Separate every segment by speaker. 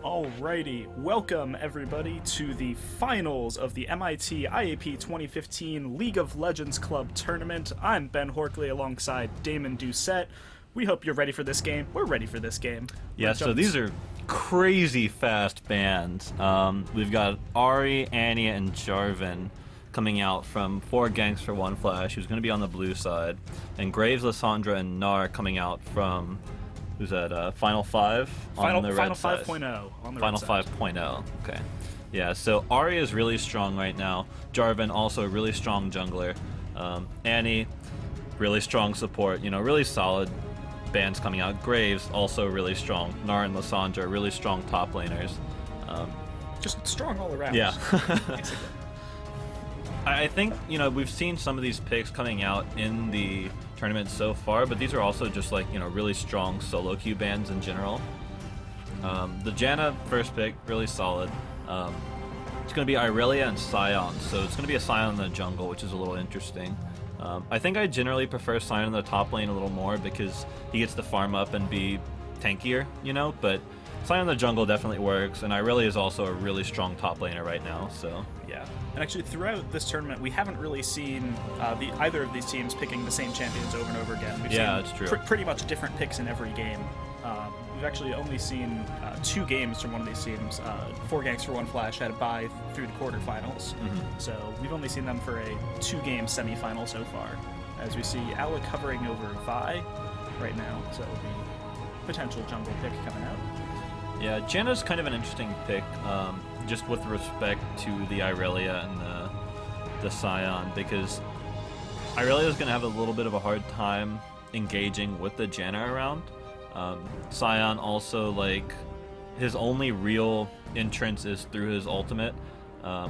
Speaker 1: Alrighty, welcome everybody to the finals of the MIT IAP 2015 League of Legends Club Tournament. I'm Ben Horkley alongside Damon Doucette. We hope you're ready for this game. We're ready for this game.
Speaker 2: Yeah, so these are crazy fast bands. We've got Ari, Annie, and Jarvan coming out from 4 Ganks for 1 Flash, who's going to be on the blue side, and Graves, Lysandra, and Nar coming out from... Who's that? Final 5 on the red side.
Speaker 1: Final 5.0 on the
Speaker 2: Final
Speaker 1: red side.
Speaker 2: 5.0. Okay. Yeah. So Ari is really strong right now. Jarvan also a really strong jungler. Annie, really strong support. You know, really solid bands coming out. Graves also really strong. Nar and Lysandra really strong top laners.
Speaker 1: Just strong all around.
Speaker 2: Yeah.
Speaker 1: Basically.
Speaker 2: I think, you know, we've seen some of these picks coming out in the tournament so far, but these are also just like, you know, really strong solo queue bands in general. The Janna first pick, really solid. It's going to be Irelia and Sion, so it's going to be a Sion in the jungle, which is a little interesting. I think I generally prefer Sion in the top lane a little more because he gets to farm up and be tankier, you know, but Sion in the jungle definitely works, and Irelia is also a really strong top laner right now, so...
Speaker 1: Yeah, and actually throughout this tournament, we haven't really seen either of these teams picking the same champions over and over again. We've seen
Speaker 2: that's true.
Speaker 1: Pretty much different picks in every game. We've actually only seen 2 games from one of these teams. 4 Ganks for 1 Flash had a bye through the quarterfinals, so we've only seen them for a 2-game semifinal so far. As we see Alec hovering over Vi right now, so it'll be potential jungle pick coming out.
Speaker 2: Yeah, Janna's kind of an interesting pick, just with respect to the Irelia and the Sion, because Irelia is going to have a little bit of a hard time engaging with the Janna around. Sion also, like, his only real entrance is through his ultimate,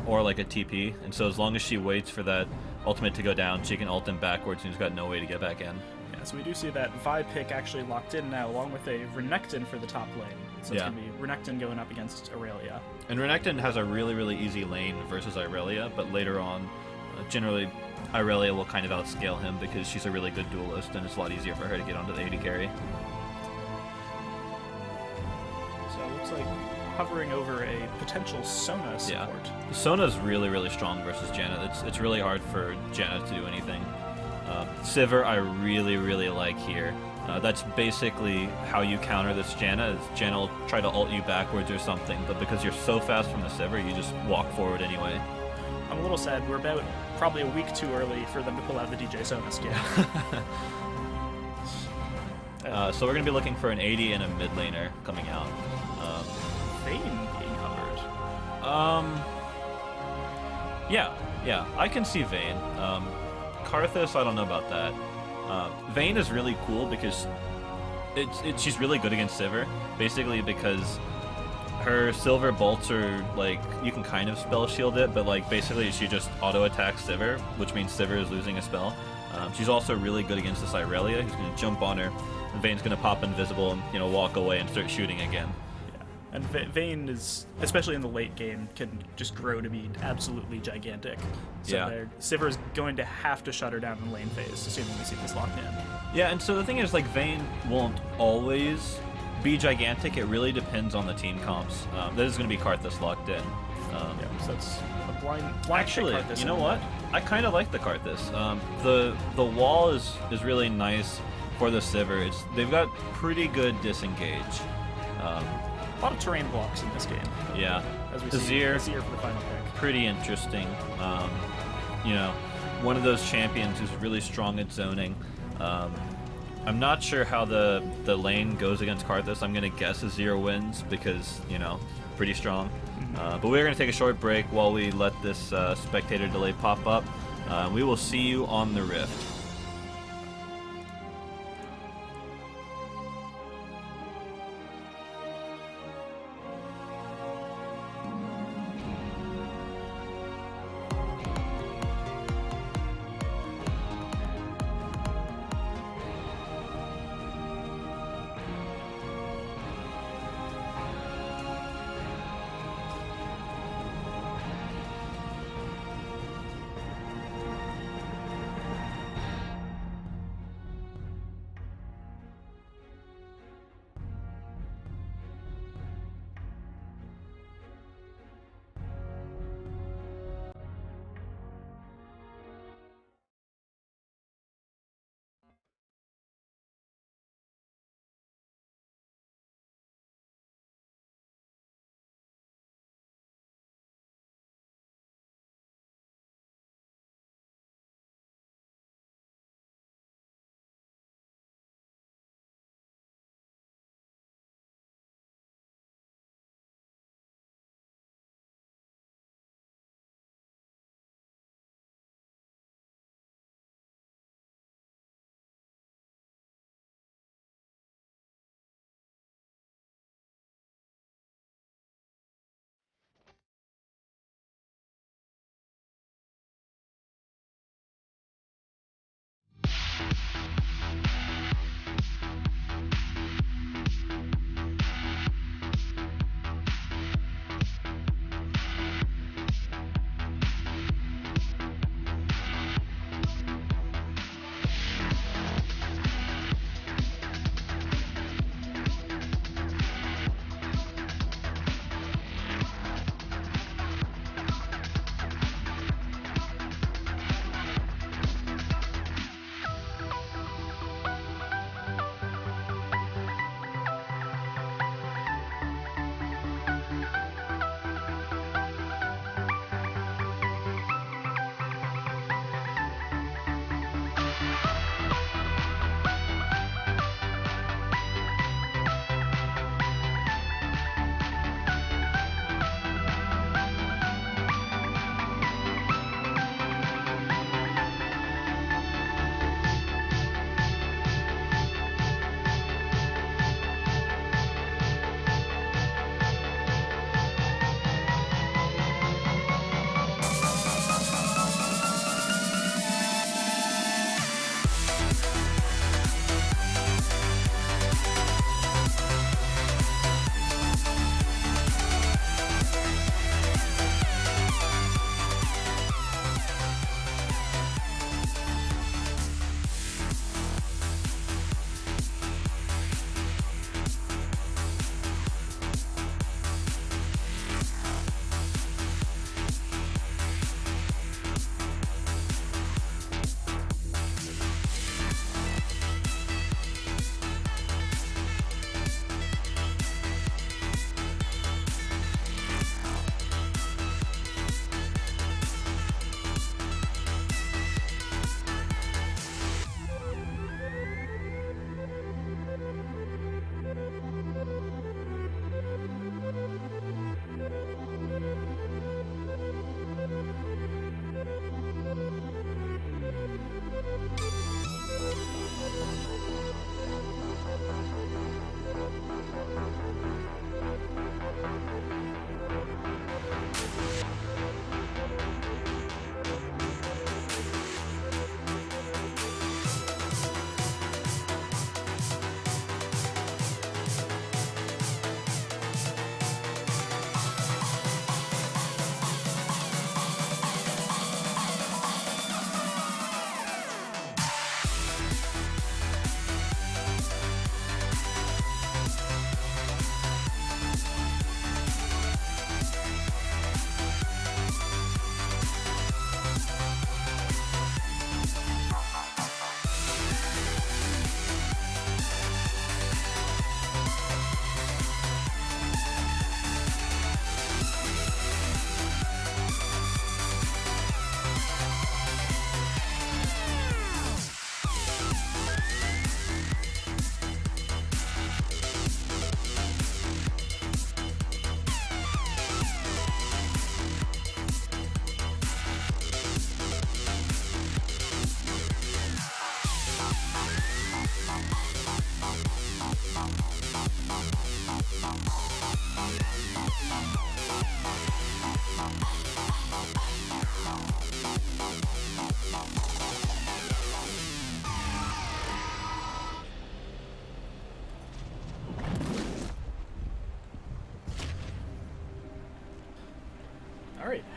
Speaker 2: or like a TP, and so as long as she waits for that ultimate to go down, she can ult him backwards and he's got no way to get back in.
Speaker 1: Yeah, so we do see that Vi pick actually locked in now, along with a Renekton for the top lane. So it's going to be Renekton going up against Aurelia.
Speaker 2: And Renekton has a really, really easy lane versus Irelia, but later on, generally, Irelia will kind of outscale him because she's a really good duelist, and it's a lot easier for her to get onto the AD carry.
Speaker 1: So it looks like hovering over a potential Sona support.
Speaker 2: Yeah. Sona's really, really strong versus Janna. It's really hard for Janna to do anything. Sivir I really, really like here. That's basically how you counter this Janna. Janna will try to ult you backwards or something, but because you're so fast from the Sivir, you just walk forward anyway.
Speaker 1: I'm a little sad. We're about probably a week too early for them to pull out the DJ Sona skin.
Speaker 2: So we're going to be looking for an AD and a mid laner coming out.
Speaker 1: Vayne being hovered.
Speaker 2: Yeah, I can see Vayne. Karthus, I don't know about that. Vayne is really cool because she's really good against Sivir, basically because her silver bolts are like, you can kind of spell shield it, but like basically she just auto attacks Sivir, which means Sivir is losing a spell. She's also really good against this Irelia, who's going to jump on her, and Vayne's going to pop invisible and, you know, walk away and start shooting again.
Speaker 1: And Vayne is, especially in the late game, can just grow to be absolutely gigantic. So Sivir is going to have to shut her down in lane phase, assuming we see this locked in.
Speaker 2: Yeah, and so the thing is, like, Vayne won't always be gigantic. It really depends on the team comps. This is going to be Karthus locked in.
Speaker 1: So it's a blind
Speaker 2: actually, you know what? I kind of like the Karthus. The wall is really nice for the Sivir. They've got pretty good disengage.
Speaker 1: A lot of terrain blocks in this game.
Speaker 2: Yeah.
Speaker 1: As we see Azir for the final pick.
Speaker 2: Pretty interesting. You know, one of those champions who's really strong at zoning. I'm not sure how the lane goes against Karthus. I'm going to guess Azir wins because, you know, pretty strong. But we're going to take a short break while we let this spectator delay pop up. We will see you on the Rift.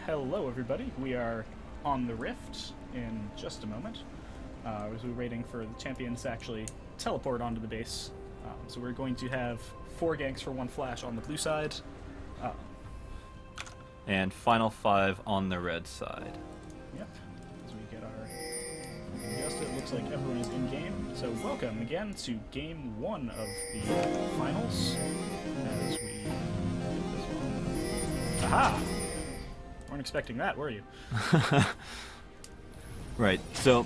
Speaker 1: Hello, everybody. We are on the Rift in just a moment. As we're waiting for the champions to actually teleport onto the base. So we're going to have 4 ganks for 1 flash on the blue side.
Speaker 2: And final 5 on the red side.
Speaker 1: Yep. As we get our adjust, it looks like everyone is in game. So welcome again to game 1 of the finals. As we get this one. Aha! Weren't expecting that, were you?
Speaker 2: Right. So,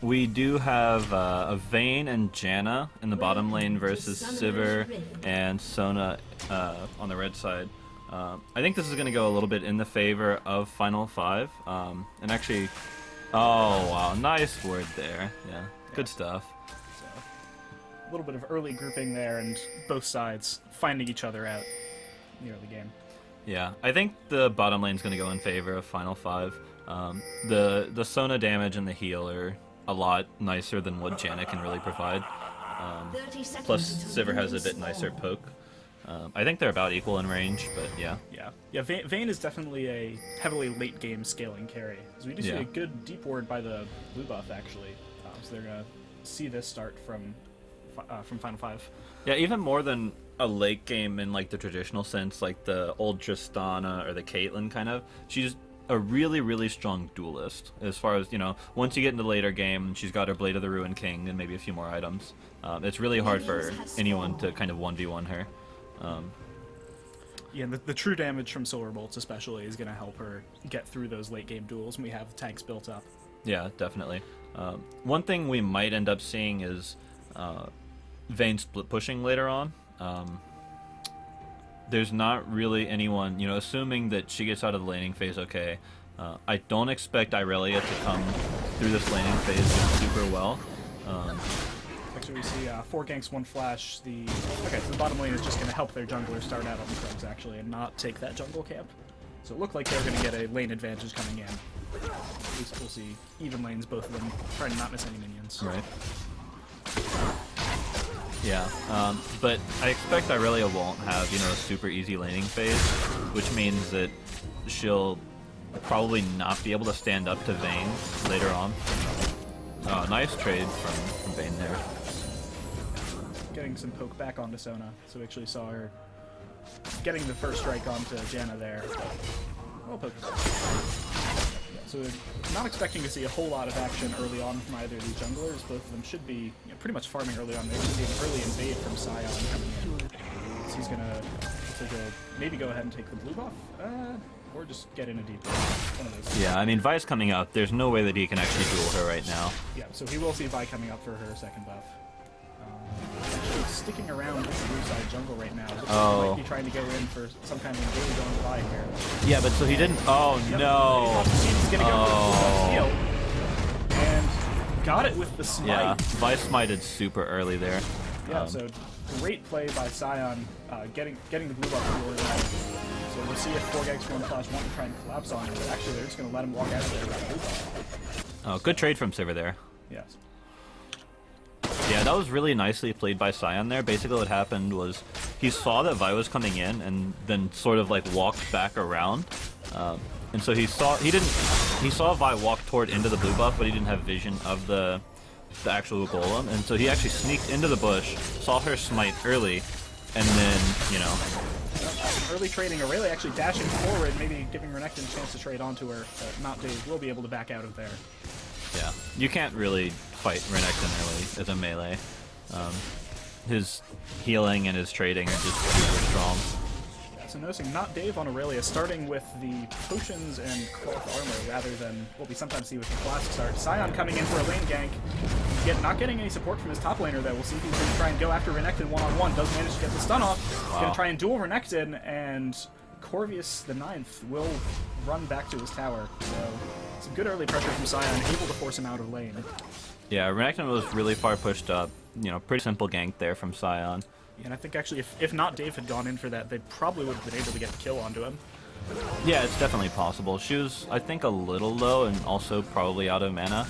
Speaker 2: we do have a Vayne and Janna in the bottom lane versus Sivir and Sona on the red side. I think this is going to go a little bit in the favor of Final 5. And actually, oh wow, nice word there. Yeah, good stuff.
Speaker 1: So, a little bit of early grouping there, and both sides finding each other out near the game.
Speaker 2: Yeah, I think the bottom lane's going to go in favor of Final 5. The Sona damage and the heal are a lot nicer than what Janna can really provide. Plus, Sivir has a bit nicer poke. I think they're about equal in range, but yeah.
Speaker 1: Yeah. Vayne is definitely a heavily late game scaling carry. So we do see a good deep ward by the blue buff actually. So they're gonna see this start from Final 5.
Speaker 2: Yeah, even more than a late game in like the traditional sense, like the old Tristana or the Caitlyn kind of. She's a really, really strong duelist as far as, you know, once you get into the later game, she's got her Blade of the Ruined King and maybe a few more items. It's really hard for anyone to kind of 1v1 her.
Speaker 1: Yeah, and the true damage from Solar Bolts especially is going to help her get through those late game duels when we have tanks built up.
Speaker 2: Yeah, definitely. One thing we might end up seeing is Vayne split pushing later on. There's not really anyone, you know, assuming that she gets out of the laning phase okay. I don't expect Irelia to come through this laning phase super well.
Speaker 1: Actually, we see 4 ganks, 1 flash. So the bottom lane is just going to help their jungler start out on the Krugs, actually, and not take that jungle camp. So it looked like they're going to get a lane advantage coming in. At least we'll see even lanes, both of them, trying to not miss any minions.
Speaker 2: Right. Yeah, but I expect Irelia won't have, you know, a super easy laning phase, which means that she'll probably not be able to stand up to Vayne later on. Nice trade from Vayne there.
Speaker 1: Getting some poke back onto Sona, so we actually saw her getting the first strike onto Janna there. Well poked. Yeah, so we're not expecting to see a whole lot of action early on from either of these junglers. Both of them should be, you know, pretty much farming early on. They should see an early invade from Sion coming in. So he's gonna maybe go ahead and take the blue buff, or just get in a deep one of those.
Speaker 2: Yeah, I mean, Vi's coming up. There's no way that he can actually duel her right now.
Speaker 1: Yeah, so he will see Vi coming up for her second buff. Actually sticking around with the blue side jungle right now. Looks like he might be trying to go in for some kind of engage on Vi here.
Speaker 2: Yeah, but so he didn't. Oh,
Speaker 1: Yep,
Speaker 2: no.
Speaker 1: he's gonna go for the blue buff heal. And got it with the smite.
Speaker 2: Yeah, Vi smited super early there.
Speaker 1: Yeah, so great play by Sion, getting the blue buff really well. So we'll see if 4 ganks 1 flash want to try and collapse on him, but actually they're just going to let him walk out of there with blue buff.
Speaker 2: Oh, good trade from Sivir there.
Speaker 1: Yes.
Speaker 2: Yeah, that was really nicely played by Sion there. Basically what happened was he saw that Vi was coming in and then sort of like walked back around. And so he saw Vi walk toward into the blue buff, but he didn't have vision of the actual golem. And so he actually sneaked into the bush, saw her smite early, and then, you know,
Speaker 1: early trading, Aurelia actually dashing forward, maybe giving Renekton a chance to trade onto her, but not Dave will be able to back out of there.
Speaker 2: Yeah, you can't really fight Renekton early as a melee. His healing and his trading are just super strong.
Speaker 1: Yeah, so noticing not Dave on Aurelia, starting with the potions and cloth armor rather than what we sometimes see with the flask start. Sion coming in for a lane gank, yet not getting any support from his top laner though. We'll see if he's going to try and go after Renekton one-on-one. Does manage to get the stun off. He's going to try and duel Renekton, and Corvius the 9th will run back to his tower. So some good early pressure from Sion, able to force him out of lane.
Speaker 2: Yeah, Renekton was really far pushed up. You know, pretty simple gank there from Sion.
Speaker 1: Yeah, and I think actually if not Dave had gone in for that, they probably would have been able to get the kill onto him.
Speaker 2: Yeah, it's definitely possible. She was, I think, a little low and also probably out of mana.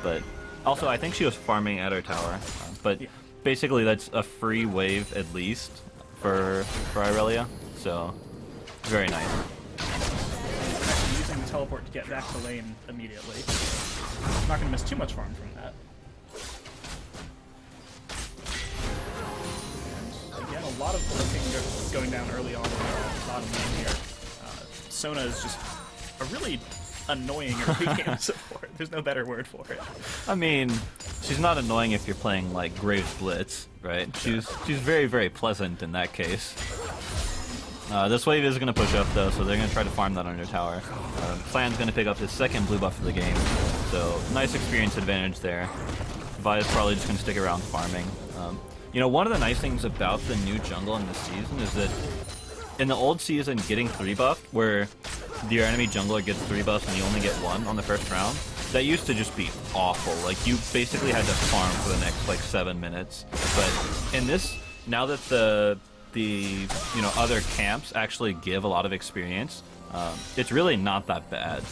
Speaker 2: But also, I think she was farming at her tower. But basically, that's a free wave at least for Irelia. So Very nice.
Speaker 1: Actually using the teleport to get back to lane immediately. Not going to miss too much farm from that. And again, a lot of looking going down early on in the bottom lane here. Sona is just a really annoying early game support. There's no better word for it.
Speaker 2: I mean, she's not annoying if you're playing like Graves Blitz, right? She's very, very pleasant in that case. This wave is going to push up though, so they're going to try to farm that under tower. Clan's going to pick up his second blue buff of the game, so nice experience advantage there. Vi's probably just going to stick around farming. You know, one of the nice things about the new jungle in this season is that in the old season, getting 3 buffed, where your enemy jungler gets 3 buffs and you only get 1 on the first round, that used to just be awful. Like, you basically had to farm for the next, like, 7 minutes. But in this, now that the you know, other camps actually give a lot of experience, it's really not that bad.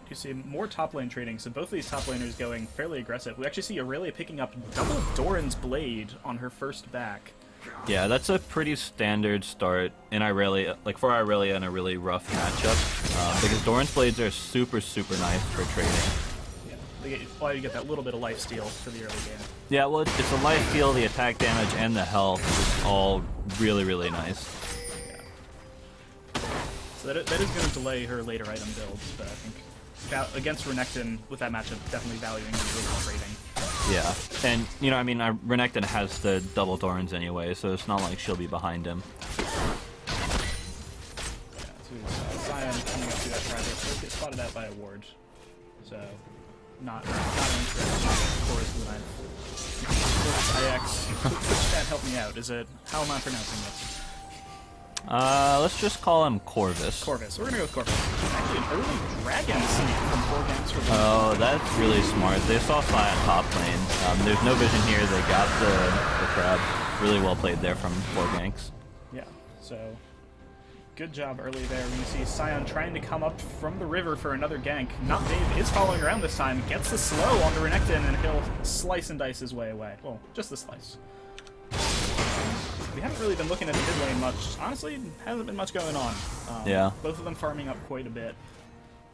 Speaker 1: You see more top lane trading, so both of these top laners going fairly aggressive. We actually see Aurelia picking up double Doran's Blade on her first back.
Speaker 2: Yeah, that's a pretty standard start in Irelia, like for Irelia in a really rough matchup, because Doran's Blades are super, super nice for trading.
Speaker 1: Yeah, you get that little bit of life steal for the early game.
Speaker 2: Yeah, well, it's the life steal, the attack damage, and the health is all really, really nice.
Speaker 1: Yeah. So that is going to delay her later item builds, but I think against Renekton with that matchup, definitely valuing the original trading.
Speaker 2: Yeah, and, you know, I mean, Renekton has the double Thorns anyway, so it's not like she'll be behind him.
Speaker 1: Yeah, so Sion coming up to that progress does get spotted out by a ward, so not interesting. Chorus of the night. IX, which chat help me out? Is it, how am I pronouncing this?
Speaker 2: Let's just call him Corvus.
Speaker 1: Corvus. We're gonna go with Corvus. Actually, an early dragon sneak from 4 Ganks for
Speaker 2: Oh, that's really smart. They saw Sion top lane. There's no vision here. They got the crab. Really well played there from 4 Ganks.
Speaker 1: Yeah, so good job early there. When you see Sion trying to come up from the river for another gank. Not Dave is following around this time. Gets the slow onto Renekton, and he'll slice and dice his way away. Well, just the slice. We haven't really been looking at the mid lane much. Honestly, hasn't been much going on.
Speaker 2: Yeah.
Speaker 1: Both of them farming up quite a bit.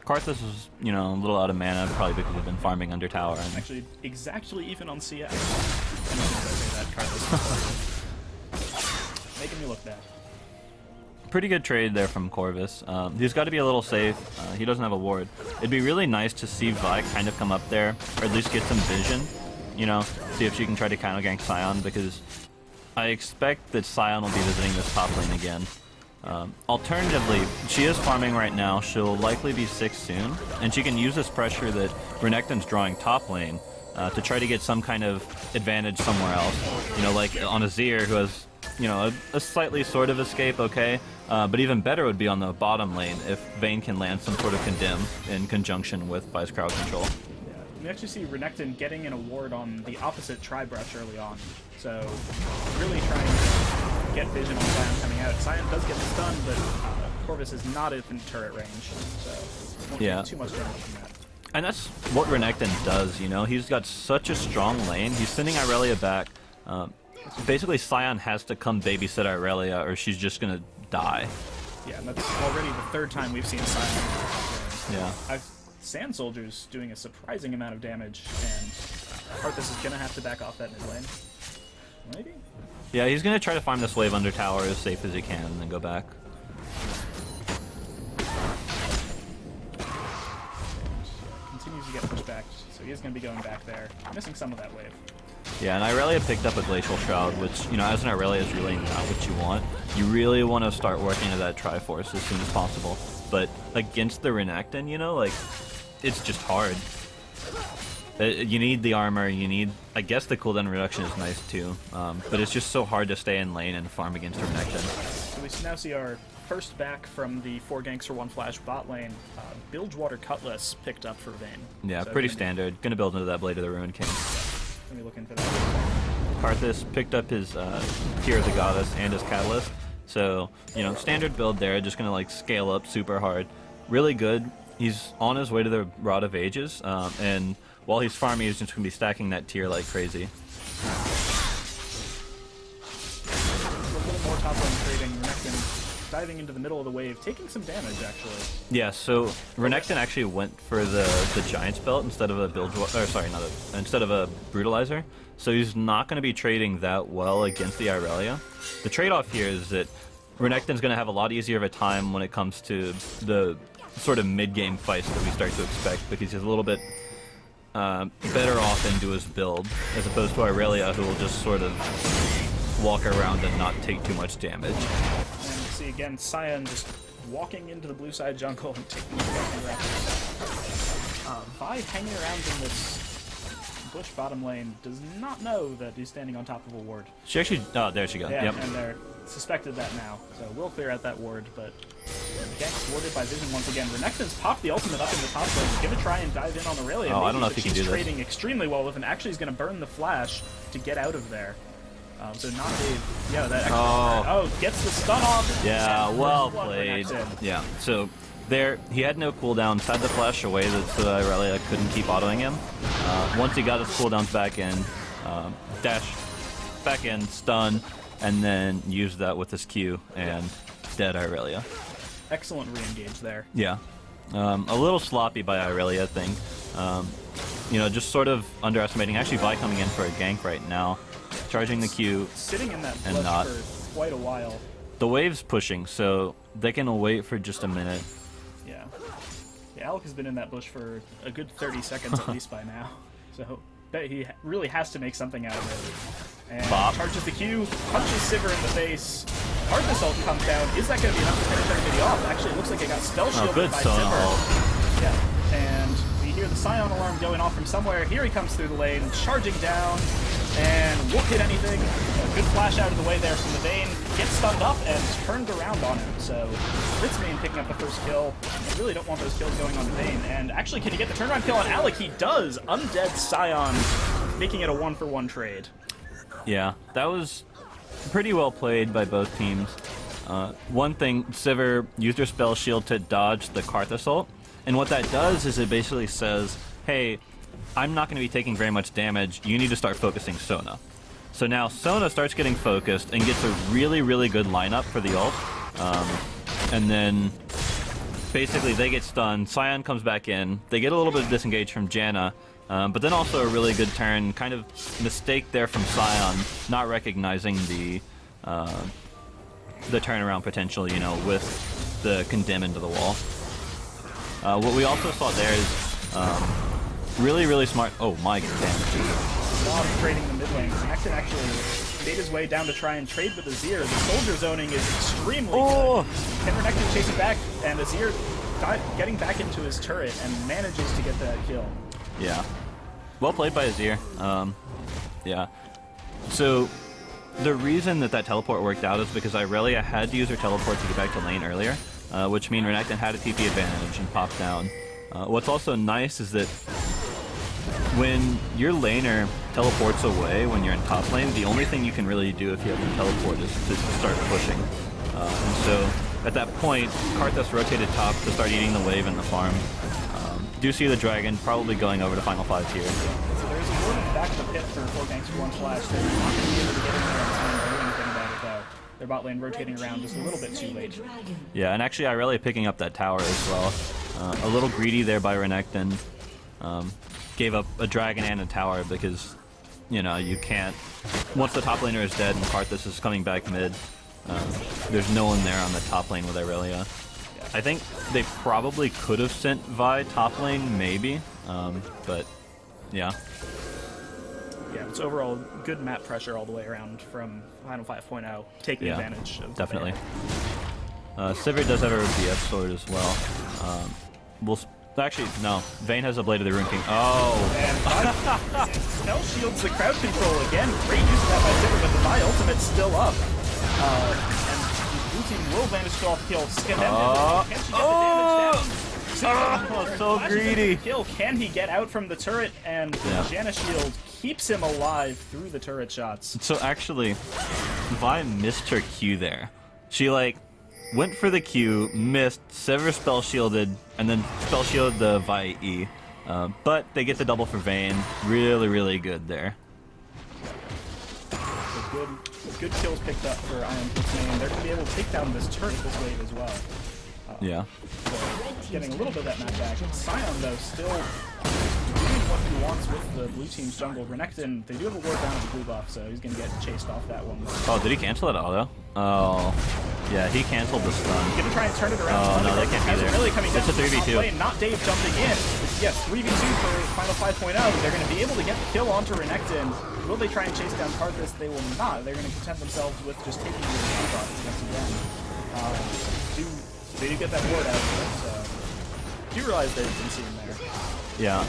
Speaker 2: Karthus is, you know, a little out of mana, probably because they've been farming under tower. And
Speaker 1: Actually, exactly even on CS. I know I say that, Carlos. Making me look bad.
Speaker 2: pretty good trade there from Corvus. He's got to be a little safe. He doesn't have a ward. It'd be really nice to see Vi kind of come up there, or at least get some vision. You know, see if she can try to counter gank Sion, because I expect that Sion will be visiting this top lane again. Alternatively, she is farming right now. She'll likely be 6 soon, and she can use this pressure that Renekton's drawing top lane to try to get some kind of advantage somewhere else. You know, like on Azir, who has, you know, a slightly sort of escape, okay, but even better would be on the bottom lane if Vayne can land some sort of condemn in conjunction with Vi's crowd control.
Speaker 1: We actually see Renekton getting an award on the opposite Tri-Brush early on, so really trying to get vision on Sion coming out. Sion does get stunned, but Corvus is not in turret range, so won't take too much damage from that.
Speaker 2: And that's what Renekton does, you know? He's got such a strong lane. He's sending Irelia back. Basically, Sion has to come babysit Irelia, or she's just gonna die. Yeah,
Speaker 1: and that's already the 3rd time we've seen Sion.
Speaker 2: Yeah.
Speaker 1: Sand Soldier's doing a surprising amount of damage, and Arthas is gonna have to back off that mid lane. Maybe?
Speaker 2: Yeah, he's gonna try to farm this wave under tower as safe as he can, and then go back.
Speaker 1: Continues to get pushed back, so he is gonna be going back there. Missing some of that wave.
Speaker 2: Yeah, and Irelia picked up a Glacial Shroud, which, you know, as an Irelia is really not what you want. You really want to start working into that Triforce as soon as possible. But against the Renekton, you know, like, it's just hard. You need the armor, you need... I guess the cooldown reduction is nice too, but it's just so hard to stay in lane and farm against Renekton.
Speaker 1: So we now see our first back from the 4 ganks for 1 flash bot lane. Bilgewater Cutlass picked up for Vayne.
Speaker 2: Yeah,
Speaker 1: so
Speaker 2: pretty standard. Gonna build into that Blade of the Ruined King.
Speaker 1: Gonna be looking for that.
Speaker 2: Karthus picked up his Tear of the Goddess and his Catalyst. So, you know, standard build there, just gonna like scale up super hard. Really good. He's on his way to the Rod of Ages, and while he's farming, he's just gonna be stacking that tier like crazy.
Speaker 1: A little more top lane trading. Renekton diving into the middle of the wave, taking some damage, actually.
Speaker 2: Yeah, so Renekton actually went for the Giant's Belt instead of a instead of a Brutalizer. So he's not going to be trading that well against the Irelia. The trade-off here is that Renekton's going to have a lot easier of a time when it comes to the sort of mid-game fights that we start to expect, because he's a little bit better off into his build, as opposed to Irelia, who will just sort of walk around and not take too much damage.
Speaker 1: And you see again Sion just walking into the blue side jungle and taking the fucking wreck. Vi hanging around in this bush bottom lane does not know that he's standing on top of a ward.
Speaker 2: She actually, oh, there she goes.
Speaker 1: Yeah,
Speaker 2: Yep.
Speaker 1: and they're suspected that now, so we'll clear out that ward, but Ganks warded by Vision once again. Renekton's popped the ultimate up in the top lane. He's going to try and dive in on Aurelia.
Speaker 2: Oh, I don't know if he can do this.
Speaker 1: She's trading extremely well with him. Actually, he's going to burn the flash to get out of there. So not a... Yeah, that actually... Gets the stun off.
Speaker 2: Yeah, well played. Yeah, so there, he had no cooldowns, had the flash away so that Irelia couldn't keep autoing him. Once he got his cooldowns back in, dash back in, stun, and then used that with his Q, and dead Irelia.
Speaker 1: Excellent re-engage there.
Speaker 2: Yeah. A little sloppy by Irelia, I think. You know, just sort of underestimating. Actually, Vi coming in for a gank right now. Charging the Q.
Speaker 1: Sitting in that
Speaker 2: and
Speaker 1: bush
Speaker 2: not.
Speaker 1: for quite a while.
Speaker 2: The wave's pushing, so they can wait for just a minute.
Speaker 1: Yeah. Yeah, Alec has been in that bush for a good 30 seconds at least by now. So bet he really has to make something out of it. And
Speaker 2: Bop.
Speaker 1: Charges the Q, punches Sivir in the face. Arthas ult comes down. Is that going to be enough to finish everybody off? Actually, it looks like it got spell shielded
Speaker 2: good
Speaker 1: by
Speaker 2: Sona
Speaker 1: Sivir.
Speaker 2: ult.
Speaker 1: Yeah, and we hear the Scion alarm going off from somewhere. Here he comes through the lane, charging down, and won't hit anything. A good flash out of the way there from the Vayne. Gets stunned up and turned around on him. So Blitzmane picking up the first kill. You really don't want those kills going on the Vayne. And actually, can he get the turnaround kill on Alec? He does. Undead Scion, making it a 1-for-1 trade.
Speaker 2: Yeah, that was pretty well played by both teams. One thing, Sivir used her spell shield to dodge the Karthus ult, and what that does is it basically says, hey, I'm not going to be taking very much damage, you need to start focusing Sona. So now Sona starts getting focused and gets a really, really good lineup for the ult, and then basically they get stunned, Scion comes back in, they get a little bit of disengage from Janna, but then also a really good turn, kind of mistake there from Scion, not recognizing the turnaround potential, you know, with the condemn into the wall. What we also saw there is really, really smart. Oh my damn!
Speaker 1: While trading the mid lane, Renekton actually made his way down to try and trade with Azir. The soldier zoning is extremely good. Can Renekton chase it back? And Azir getting back into his turret and manages to get that kill.
Speaker 2: Yeah. Well played by Azir. Yeah. So the reason that teleport worked out is because Irelia had to use her teleport to get back to lane earlier, which means Renekton had a TP advantage and popped down. What's also nice is that when your laner teleports away when you're in top lane, the only thing you can really do if you have the teleport is to start pushing. And so at that point, Karthus rotated top to start eating the wave and the farm. Do see the dragon probably going over to final 5 here.
Speaker 1: So there's a ward in the back of the pit for Ganks for one flash. They're not going to be able to get in there in time to do anything about it, though. Their bot lane rotating around just a little bit too late.
Speaker 2: Yeah, and actually Irelia picking up that tower as well. A little greedy there by Renekton. Gave up a dragon and a tower because, you know, you can't... Once the top laner is dead and Karthus is coming back mid, there's no one there on the top lane with Irelia. I think they probably could have sent Vi top lane, maybe, but yeah.
Speaker 1: Yeah, it's overall good map pressure all the way around from Final 5.0, taking advantage of
Speaker 2: definitely. Sivir does have a BF sword as well. Actually, no. Vayne has a Blade of the Rune King. Oh!
Speaker 1: And spell shields the crowd control again. Great use of that by Sivir, but the Vi ultimate's still up. Blue team will manage to off kill. Can she get the damage down?
Speaker 2: So greedy.
Speaker 1: Kill. Can he get out from the turret? And Janna shield keeps him alive through the turret shots.
Speaker 2: So actually, Vi missed her Q there. She like went for the Q, missed, Sivir spell shielded, and then spell shielded the Vi E. But they get the double for Vayne. Really, really good there.
Speaker 1: So Good kills picked up for Iron Blitzman. They're going to be able to take down this turret this wave as well.
Speaker 2: Yeah.
Speaker 1: So getting a little bit of that knockback. Sion, though, still doing what he wants with the blue team's jungle. Renekton, they do have a ward down on the blue buff, so he's going to get chased off that one.
Speaker 2: Oh, did he cancel it auto? Oh. Yeah, he canceled the stun.
Speaker 1: He's going to try and turn it around.
Speaker 2: Oh, no, they can't be there.
Speaker 1: Really coming down.
Speaker 2: It's a 3v2.
Speaker 1: Not Dave jumping in. Yes, 3v2 for Final 5.0. They're going to be able to get the kill onto Renekton. Will they try and chase down Karthus? They will not. They're going to content themselves with just taking the blue buff once again. They do get that ward out of it, so do realize they've been seen there.
Speaker 2: Yeah.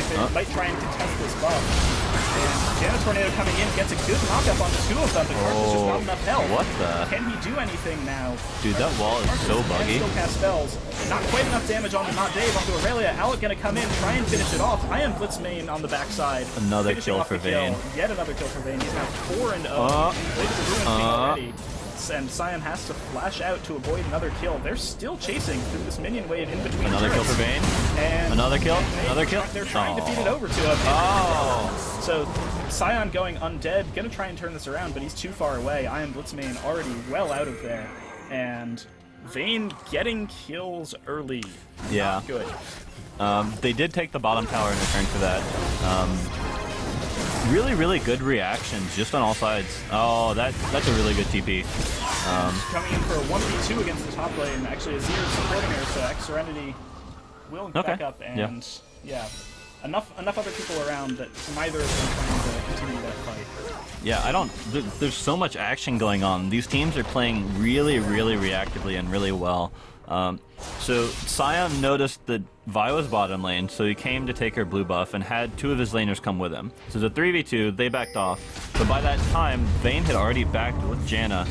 Speaker 1: They might try and contest this buff. And Jana Tornado coming in gets a good knockup on the two of them, but Karthus just not enough health.
Speaker 2: What the?
Speaker 1: Can he do anything now?
Speaker 2: Dude, that wall is so buggy.
Speaker 1: Still cast spells. Not quite enough damage on the Not Dave, onto Aurelia. Alec gonna come in, try and finish it off. I am Blitzmain on the backside.
Speaker 2: Another kill for Vayne.
Speaker 1: Yet another kill for Vayne. He's now 4-0. Played the Ruin King already. And Sion has to flash out to avoid another kill. They're still chasing through this minion wave in between.
Speaker 2: Another kill for Vayne.
Speaker 1: And
Speaker 2: another kill. Another kill.
Speaker 1: They're trying to feed it over to him.
Speaker 2: Oh.
Speaker 1: So Sion going undead, gonna try and turn this around, but he's too far away. Iron Blitzmain already well out of there, and Vayne getting kills early.
Speaker 2: Yeah.
Speaker 1: Not good.
Speaker 2: They did take the bottom tower in return for that. Really good reactions just on all sides. Oh, that's a really good TP.
Speaker 1: Coming in for a 1v2 against the top lane. Actually, Azir supporting her, so X Serenity will back up, and yeah, enough other people around that neither of them trying to continue that fight.
Speaker 2: Yeah, there's so much action going on. These teams are playing really reactively and really well. So Sion noticed that Vi was bottom lane, so he came to take her blue buff and had two of his laners come with him. So it's a 3v2, they backed off, but by that time, Vayne had already backed with Janna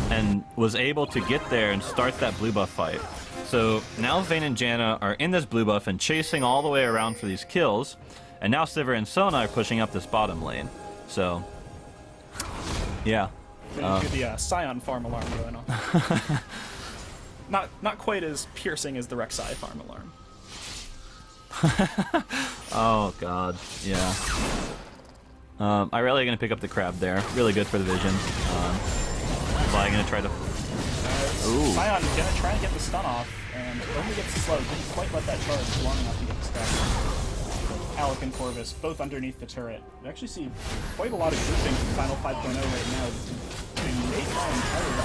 Speaker 2: and was able to get there and start that blue buff fight. So now Vayne and Janna are in this blue buff and chasing all the way around for these kills, and now Sivir and Sona are pushing up this bottom lane. So, yeah.
Speaker 1: Then you hear the Sion farm alarm going on. Not quite as piercing as the Rek'Sai farm alarm.
Speaker 2: Oh god, yeah. Irelia gonna pick up the crab there. Really good for the vision. Vi gonna try to. Ooh.
Speaker 1: Sion gonna try and get the stun off, and only gets slowed. Didn't quite let that charge long enough to get the stun. Alec and Corvus both underneath the turret. We actually see quite a lot of grouping from Final 5.0 right now.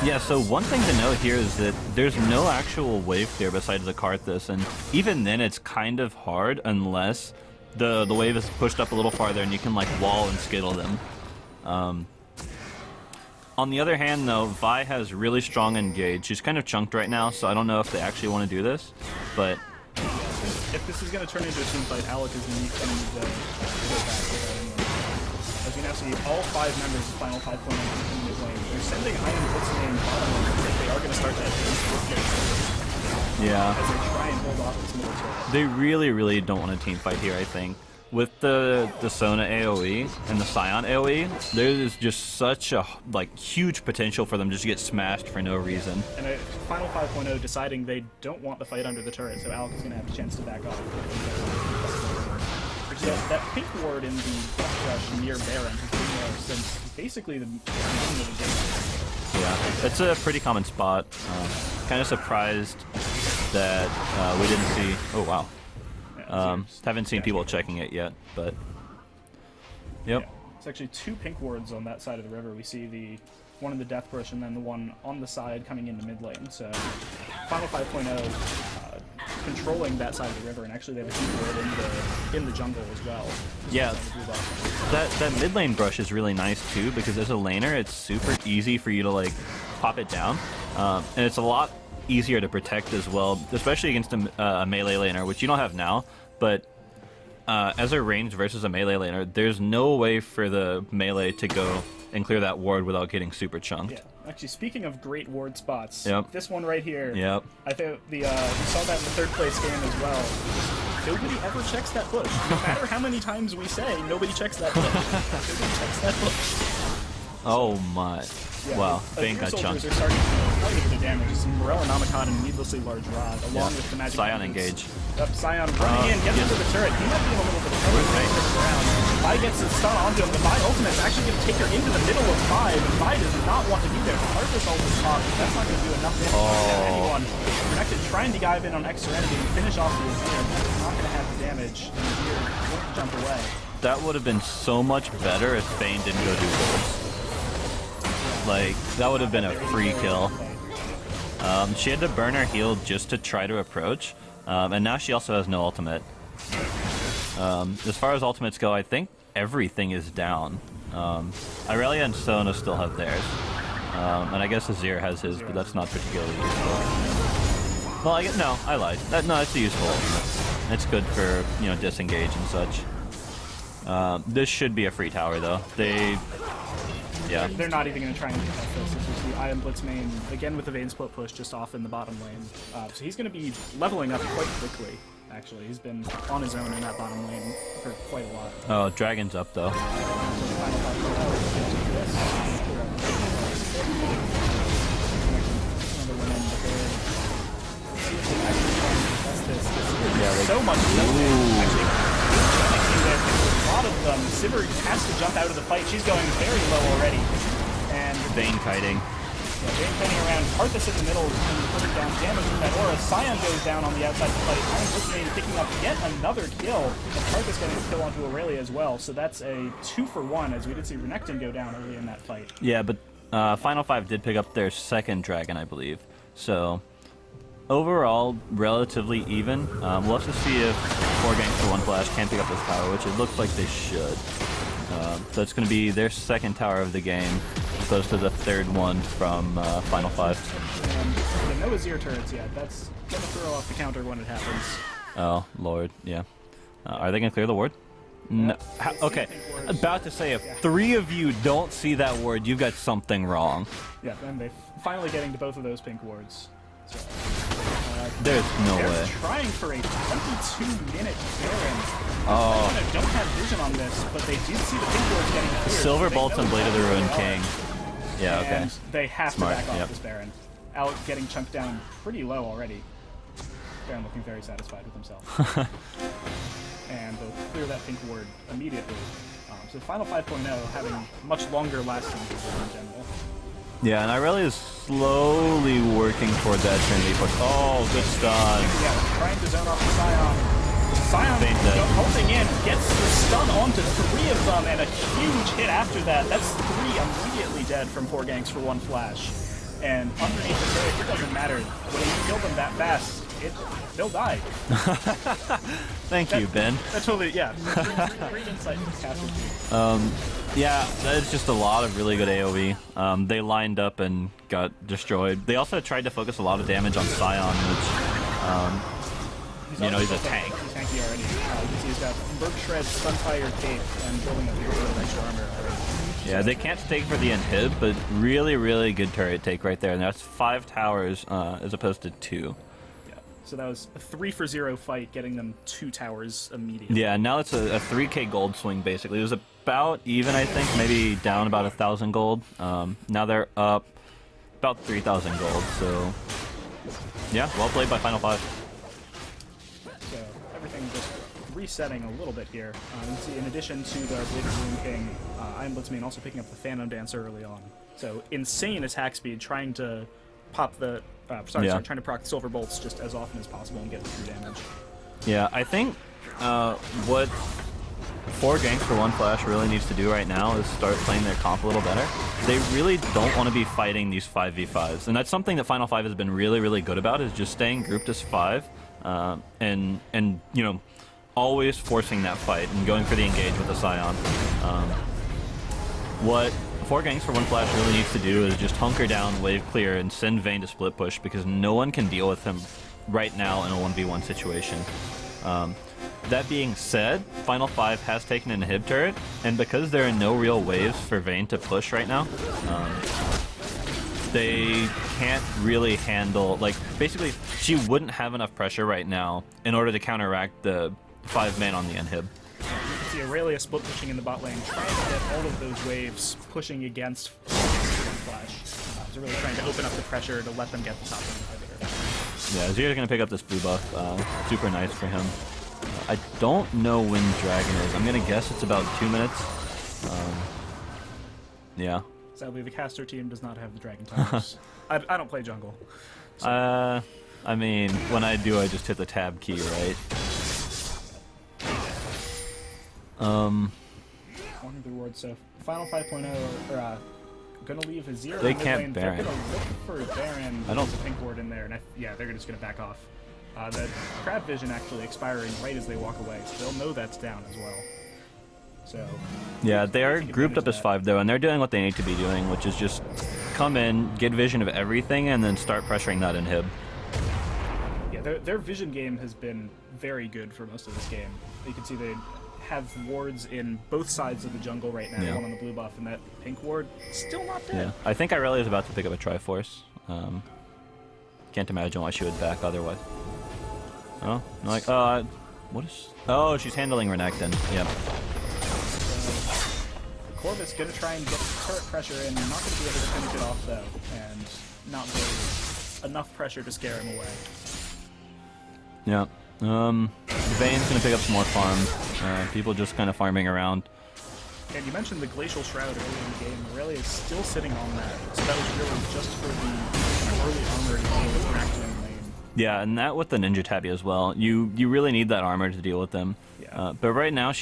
Speaker 2: Yeah, so one thing to note here is that there's no actual wave clear besides the Karthus, and even then it's kind of hard unless the wave is pushed up a little farther and you can like wall and skittle them. On the other hand though, Vi has really strong engage. She's kind of chunked right now, so I don't know if they actually want to do this, but
Speaker 1: if this is going to turn into a team fight, Alec is going to need to go back with that. As we now see all 5 members of Final 5.0 in the mid lane. They're sending Iron Blitzmain bottom lane. I think they are going to start that
Speaker 2: yeah.
Speaker 1: As they try and hold off this middle turret.
Speaker 2: They really don't want a team fight here, I think. With the Sona AoE and the Sion AoE, there is just such a huge potential for them just to get smashed for no reason.
Speaker 1: And Final 5.0 deciding they don't want the fight under the turret, so Alec is going to have a chance to back off. That pink ward in the buff rush near Baron has been there since basically the beginning of the game.
Speaker 2: Yeah, it's a pretty common spot. Kind of surprised that we didn't see. Oh wow. Haven't seen people checking it yet, but yep.
Speaker 1: Yeah. It's actually 2 pink wards on that side of the river. We see the one in the death bush and then the one on the side coming into mid lane. So Final 5.0 controlling that side of the river, and actually they have a pink ward in the jungle as well.
Speaker 2: Yeah, that mid lane brush is really nice too, because as a laner, it's super easy for you to like pop it down, and it's a lot easier to protect as well, especially against a melee laner, which you don't have now. But as a ranged versus a melee laner, there's no way for the melee to go and clear that ward without getting super chunked.
Speaker 1: Yeah. Actually, speaking of great ward spots,
Speaker 2: yep.
Speaker 1: This one right here,
Speaker 2: yep.
Speaker 1: I think we saw that in the 3rd place game as well. Nobody ever checks that bush. No matter how many times we say, nobody checks that bush. Nobody checks that bush.
Speaker 2: Oh my.
Speaker 1: Yeah,
Speaker 2: wow, Vayne got chunked.
Speaker 1: Are starting to do quite a bit of damage. Some Morellonomicon and needlessly large rod, along with the magic.
Speaker 2: Sion engage.
Speaker 1: Yep, Sion running in, gets into the turret. He might be in a little bit of trouble right around. Vi Vi gets a stun onto him. The Vi ultimate's actually going to take her into the middle of Vi, but Vi does not want to be there. Arthas ult is popped, but that's not going to do enough damage to anyone. Renekton trying to dive in on X Serenity and finish off the Azir. That's not going to have the damage, and Azir won't jump away.
Speaker 3: That would have been so much better if Vayne didn't go do goals. Like, that would have been a free kill. She had to burn her heal just to try to approach, and now she also has no ultimate. As far as ultimates go, I think everything is down. Irelia and Sona still have theirs, and I guess Azir has his, but that's not particularly useful. Well, no, I lied. No, it's useful ultimate. It's good for, you know, disengage and such. This should be a free tower, though. Yeah.
Speaker 1: They're not even going to try and contest this. This is the Iron Blitz main, again with the Vayne split push just off in the bottom lane. So he's going to be leveling up quite quickly, actually. He's been on his own in that bottom lane for quite a while.
Speaker 3: Oh, Dragon's up, though.
Speaker 1: So much actually, a lot of them. Sivir has to jump out of the fight. She's going very low already. And
Speaker 3: Vayne kiting.
Speaker 1: Yeah, Vayne kiting around. Arthas in the middle and putting down damage with that aura. Sion goes down on the outside of the fight. Iron Blitz picking up yet another kill. And Arthas getting a kill onto Aurelia as well. So that's a 2-for-1, as we did see Renekton go down early in that fight.
Speaker 3: Yeah, but Final 5 did pick up their second dragon, I believe. So overall, relatively even. We'll have to see if 4 Ganks for 1 Flash can pick up this tower, which it looks like they should. So it's going to be their second tower of the game, as opposed to the third one from Final 5.
Speaker 1: And no Azir turrets yet. That's going to throw off the counter when it happens.
Speaker 3: Oh, Lord, yeah. Are they going to clear the ward? No. Okay, about to say, if 3 of you don't see that ward, you've got something wrong.
Speaker 1: Yeah, and they're finally getting to both of those pink wards. So,
Speaker 3: there's no way.
Speaker 1: Trying for a 22-minute Baron.
Speaker 3: Oh.
Speaker 1: I don't have vision on this, but they do see the pink wards getting cleared.
Speaker 3: Silver
Speaker 1: so
Speaker 3: Bolts and Blade of the Ruined King. Yeah, okay.
Speaker 1: And they have
Speaker 3: Smart,
Speaker 1: to back off
Speaker 3: yep.
Speaker 1: this Baron. Alec getting chunked down pretty low already. Baron looking very satisfied with himself. And they'll clear that pink ward immediately. So Final 5.0 having much longer lasting vision in general.
Speaker 3: Yeah, and Irelia is slowly working toward that Trinity push. Oh, good stun.
Speaker 1: Yeah, trying to zone off the Sion. Sion holding in, gets the stun onto 3 of them, and a huge hit after that. That's 3 immediately dead from 4 Ganks for 1 Flash. And underneath the turret, it doesn't matter. When you kill them that fast, they'll die.
Speaker 3: Thank you, Ben.
Speaker 1: That's totally, yeah. Great insight from Captain.
Speaker 3: Yeah, that's just a lot of really good AoE. They lined up and got destroyed. They also tried to focus a lot of damage on Sion, which, you know, he's a tank.
Speaker 1: He's tanky already. You can see he's got Berg Shred, Sunfire, Cape, and building up here with extra armor already.
Speaker 3: Yeah, they can't take for the inhib, but really, really good turret take right there. And that's 5 towers as opposed to 2.
Speaker 1: So that was a 3-for-0 fight, getting them 2 towers immediately.
Speaker 3: Yeah, now it's a 3k gold swing, basically. It was about even, I think, maybe down about 1,000 gold. Now they're up about 3,000 gold, so yeah, well played by Final 5.
Speaker 1: So everything just resetting a little bit here. You can see in addition to the Blade of the Ruined King, Iron Blitzman also picking up the Phantom Dancer early on. So insane attack speed, trying to pop the trying to proc the Silver Bolts just as often as possible and get the true damage.
Speaker 3: Yeah, I think what 4 Ganks for 1 Flash really needs to do right now is start playing their comp a little better. They really don't want to be fighting these 5v5s, and that's something that Final 5 has been really, really good about, is just staying grouped as 5 and you know, always forcing that fight and going for the engage with the Sion. What 4 Ganks for 1 Flash really needs to do is just hunker down, wave clear, and send Vayne to split push, because no one can deal with him right now in a 1v1 situation. That being said, Final 5 has taken an inhib turret, and because there are no real waves for Vayne to push right now, they can't really handle, like, basically, she wouldn't have enough pressure right now in order to counteract the 5-man on the inhib.
Speaker 1: You can see Aurelia split pushing in the bot lane, trying to get all of those waves pushing against Flash. So really trying to open up the pressure to let them get the top inhibitor.
Speaker 3: Yeah, Azir's gonna pick up this blue buff. Super nice for him. I don't know when Dragon is. I'm gonna guess it's about 2 minutes. Yeah.
Speaker 1: Sadly, the caster team does not have the dragon timers. I don't play jungle.
Speaker 3: I mean, when I do, I just hit the tab key, right?
Speaker 1: One of the rewards. So final 5.0 are gonna leave a 0
Speaker 3: They
Speaker 1: in mid
Speaker 3: can't
Speaker 1: lane.
Speaker 3: Baron.
Speaker 1: They're gonna look for Baron.
Speaker 3: I don't-
Speaker 1: There's a pink ward in there, and yeah, they're just gonna back off. The crab vision actually expiring right as they walk away, so they'll know that's down as well. So
Speaker 3: Yeah, they are
Speaker 1: take
Speaker 3: grouped up
Speaker 1: advantage
Speaker 3: as
Speaker 1: of
Speaker 3: 5 though, and they're doing what they need to be doing, which is just come in, get vision of everything, and then start pressuring that inhib.
Speaker 1: yeah, their vision game has been very good for most of this game. You can see they have wards in both sides of the jungle right now.
Speaker 3: Yeah.
Speaker 1: One on the blue buff, and that pink ward still not dead.
Speaker 3: Yeah, I think Irelia is about to pick up a Triforce. Can't imagine why she would back otherwise. Oh, like, what is? Oh, she's handling Renekton. Yep.
Speaker 1: Corvus gonna try and get turret pressure in. Not gonna be able to finish it off though, and not really enough pressure to scare him away.
Speaker 3: Yeah. Vayne's gonna pick up some more farm. People just kind of farming around.
Speaker 1: And you mentioned the Glacial Shroud earlier in the game. Aurelia is still sitting on that, so that was really just for the early armor to deal with Renekton in lane.
Speaker 3: Yeah, and that with the Ninja Tabby as well. You really need that armor to deal with them.
Speaker 1: Yeah.
Speaker 3: But right now,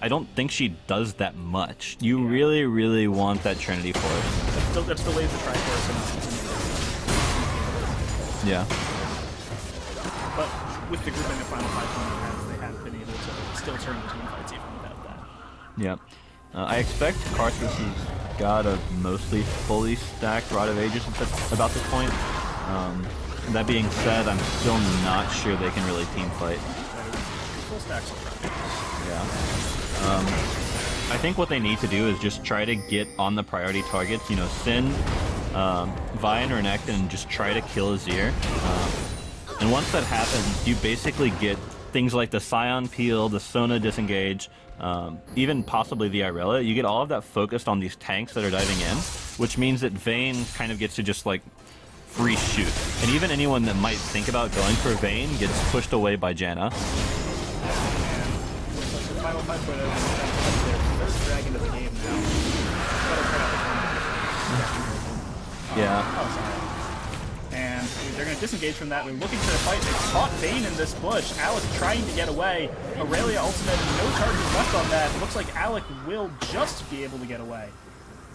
Speaker 3: I don't think she does that much. You
Speaker 1: Yeah.
Speaker 3: really want that Trinity Force.
Speaker 1: That's delayed the Triforce enough.
Speaker 3: Yeah.
Speaker 1: But with the grouping of Final 5.0 they have been able to still turn the team fights even without that.
Speaker 3: Yeah. I expect Karthus has got a mostly fully stacked Rod of Ages at about this point. That being said, I'm still not sure they can really team fight.
Speaker 1: Full stacks of Rod.
Speaker 3: Yeah. I think what they need to do is just try to get on the priority targets. You know, Sin, Vi, and Renekton, and just try to kill Azir. And once that happens, you basically get things like the Scion Peel, the Sona Disengage, even possibly the Irelia. You get all of that focused on these tanks that are diving in, which means that Vayne kind of gets to just like free shoot. And even anyone that might think about going for Vayne gets pushed away by Janna.
Speaker 1: Final 5.0 is their third dragon of the game now.
Speaker 3: Yeah.
Speaker 1: Oh, sorry. And they're going to disengage from that. They're looking for a fight. They caught Vayne in this bush. Alec trying to get away. Aurelia ultimate, no charges left on that. It looks like Alec will just be able to get away.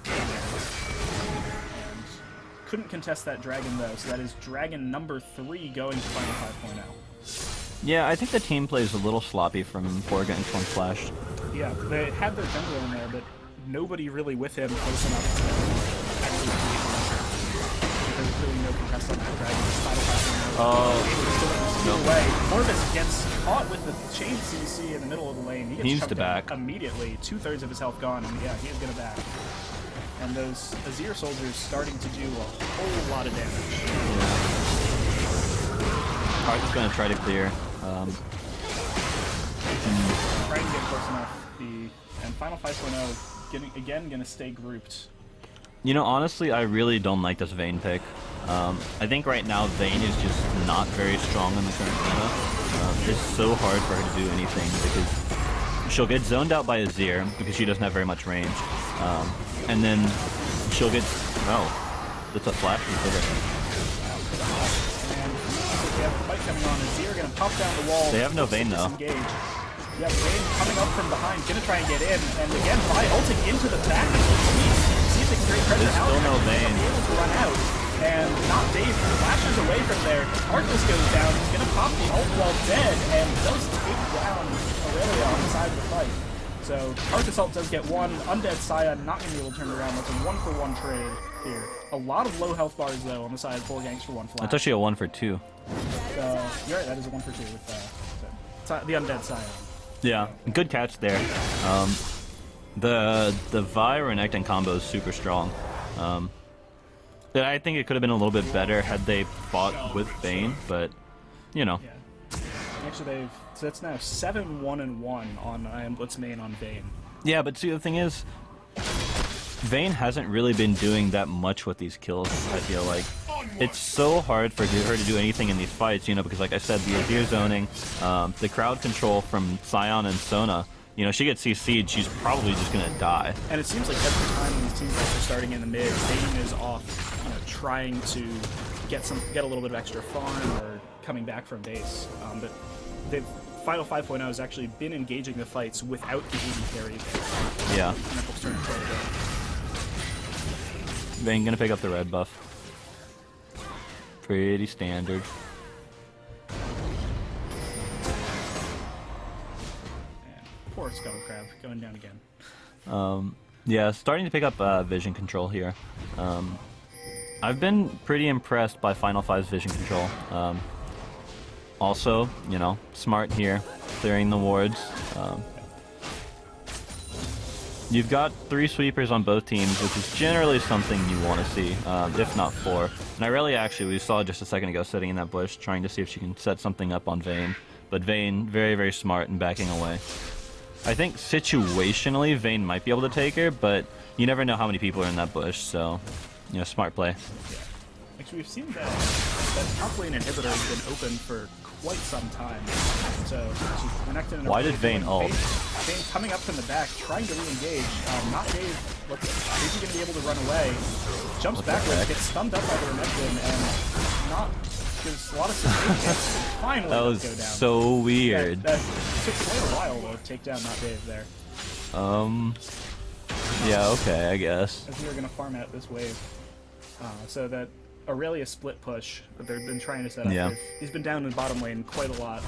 Speaker 1: And couldn't contest that dragon though, so that is dragon number 3 going to Final 5.0.
Speaker 3: Yeah, I think the team play is a little sloppy from 4 Ganks 1 Flash.
Speaker 1: Yeah, they had their jungler in there, but nobody really with him close enough to actually create pressure. There's really no contest on that dragon. It's Final 5.0. Steal away. Corvus gets caught with the chain CC in the middle of the lane. He gets
Speaker 3: needs
Speaker 1: chucked
Speaker 3: to back.
Speaker 1: down immediately. 2/3 of his health gone, and yeah, he is going to back. And those Azir soldiers starting to do a whole lot of damage.
Speaker 3: Karthus is going to try to clear.
Speaker 1: Trying to get close enough. And Final 5.0 going to stay grouped.
Speaker 3: You know, honestly, I really don't like this Vayne pick. I think right now Vayne is just not very strong in the current meta. It's so hard for her to do anything because she'll get zoned out by Azir because she doesn't have very much range. And then she'll get... Oh, that's a flash from Trigger.
Speaker 1: And they have the fight coming on. Azir going to pop down the wall.
Speaker 3: They have no Vayne though.
Speaker 1: Yeah, Vayne coming up from behind, going to try and get in. And again, Vi ulting into the back of the fleet. See if they can create pressure.
Speaker 3: There's still no Vayne.
Speaker 1: Be able to run out. And not Dave flashes away from there. Arcus goes down. He's going to pop the ult while dead and does take down Aurelia on the side of the fight. So Arcus ult does get one. Undead Scion not going to be able to turn it around. That's a 1-for-1 trade here. A lot of low health bars though on the side of 4 Ganks for 1 flash.
Speaker 3: That's actually a 1 for 2.
Speaker 1: You're right, that is a 1 for 2 with the Undead Scion.
Speaker 3: Yeah, good catch there. The Vi Renekton combo is super strong. I think it could have been a little bit better had they fought with Vayne, but you know.
Speaker 1: Yeah. Actually, so that's now 7-1-1 on I Am Blitz main on Vayne.
Speaker 3: Yeah, but see, the thing is, Vayne hasn't really been doing that much with these kills, I feel like. it's so hard for her to do anything in these fights, you know, because like I said, the Azir zoning, the crowd control from Sion and Sona, you know, she gets CC'd, she's probably just gonna die.
Speaker 1: And it seems like every time these team fights are starting in the mid, Vayne is off, you know, trying to get a little bit of extra farm or coming back from base. But they've Final 5.0 has actually been engaging the fights without the AD carry.
Speaker 3: Yeah.
Speaker 1: Knuckles turn quite a bit.
Speaker 3: Vayne gonna pick up the red buff. Pretty standard.
Speaker 1: And poor Scuttle Crab going down again.
Speaker 3: Yeah, starting to pick up vision control here. I've been pretty impressed by Final 5's vision control. Also, you know, smart here, clearing the wards. You've got 3 sweepers on both teams, which is generally something you want to see, if not 4. And Irelia actually, we saw just a second ago sitting in that bush, trying to see if she can set something up on Vayne. But Vayne, very, very smart and backing away. I think situationally, Vayne might be able to take her, but you never know how many people are in that bush, so, you know, smart play.
Speaker 1: Yeah. Actually, we've seen that top lane inhibitor has been open for quite some time. So, Renekton.
Speaker 3: Why did Vayne ult?
Speaker 1: Vayne coming up from the back, trying to re-engage. Not Dave. Is he going to be able to run away? Jumps backwards, gets stunned up by the Renekton, and not gives a lot of cessation. Finally,
Speaker 3: that was
Speaker 1: go down.
Speaker 3: so weird.
Speaker 1: That took quite a while to take down Not Dave there.
Speaker 3: Yeah, okay, I guess.
Speaker 1: As we are going to farm out this wave. So that Aurelia split push that they've been trying to set up.
Speaker 3: Yeah.
Speaker 1: He's been down in bottom lane quite a lot.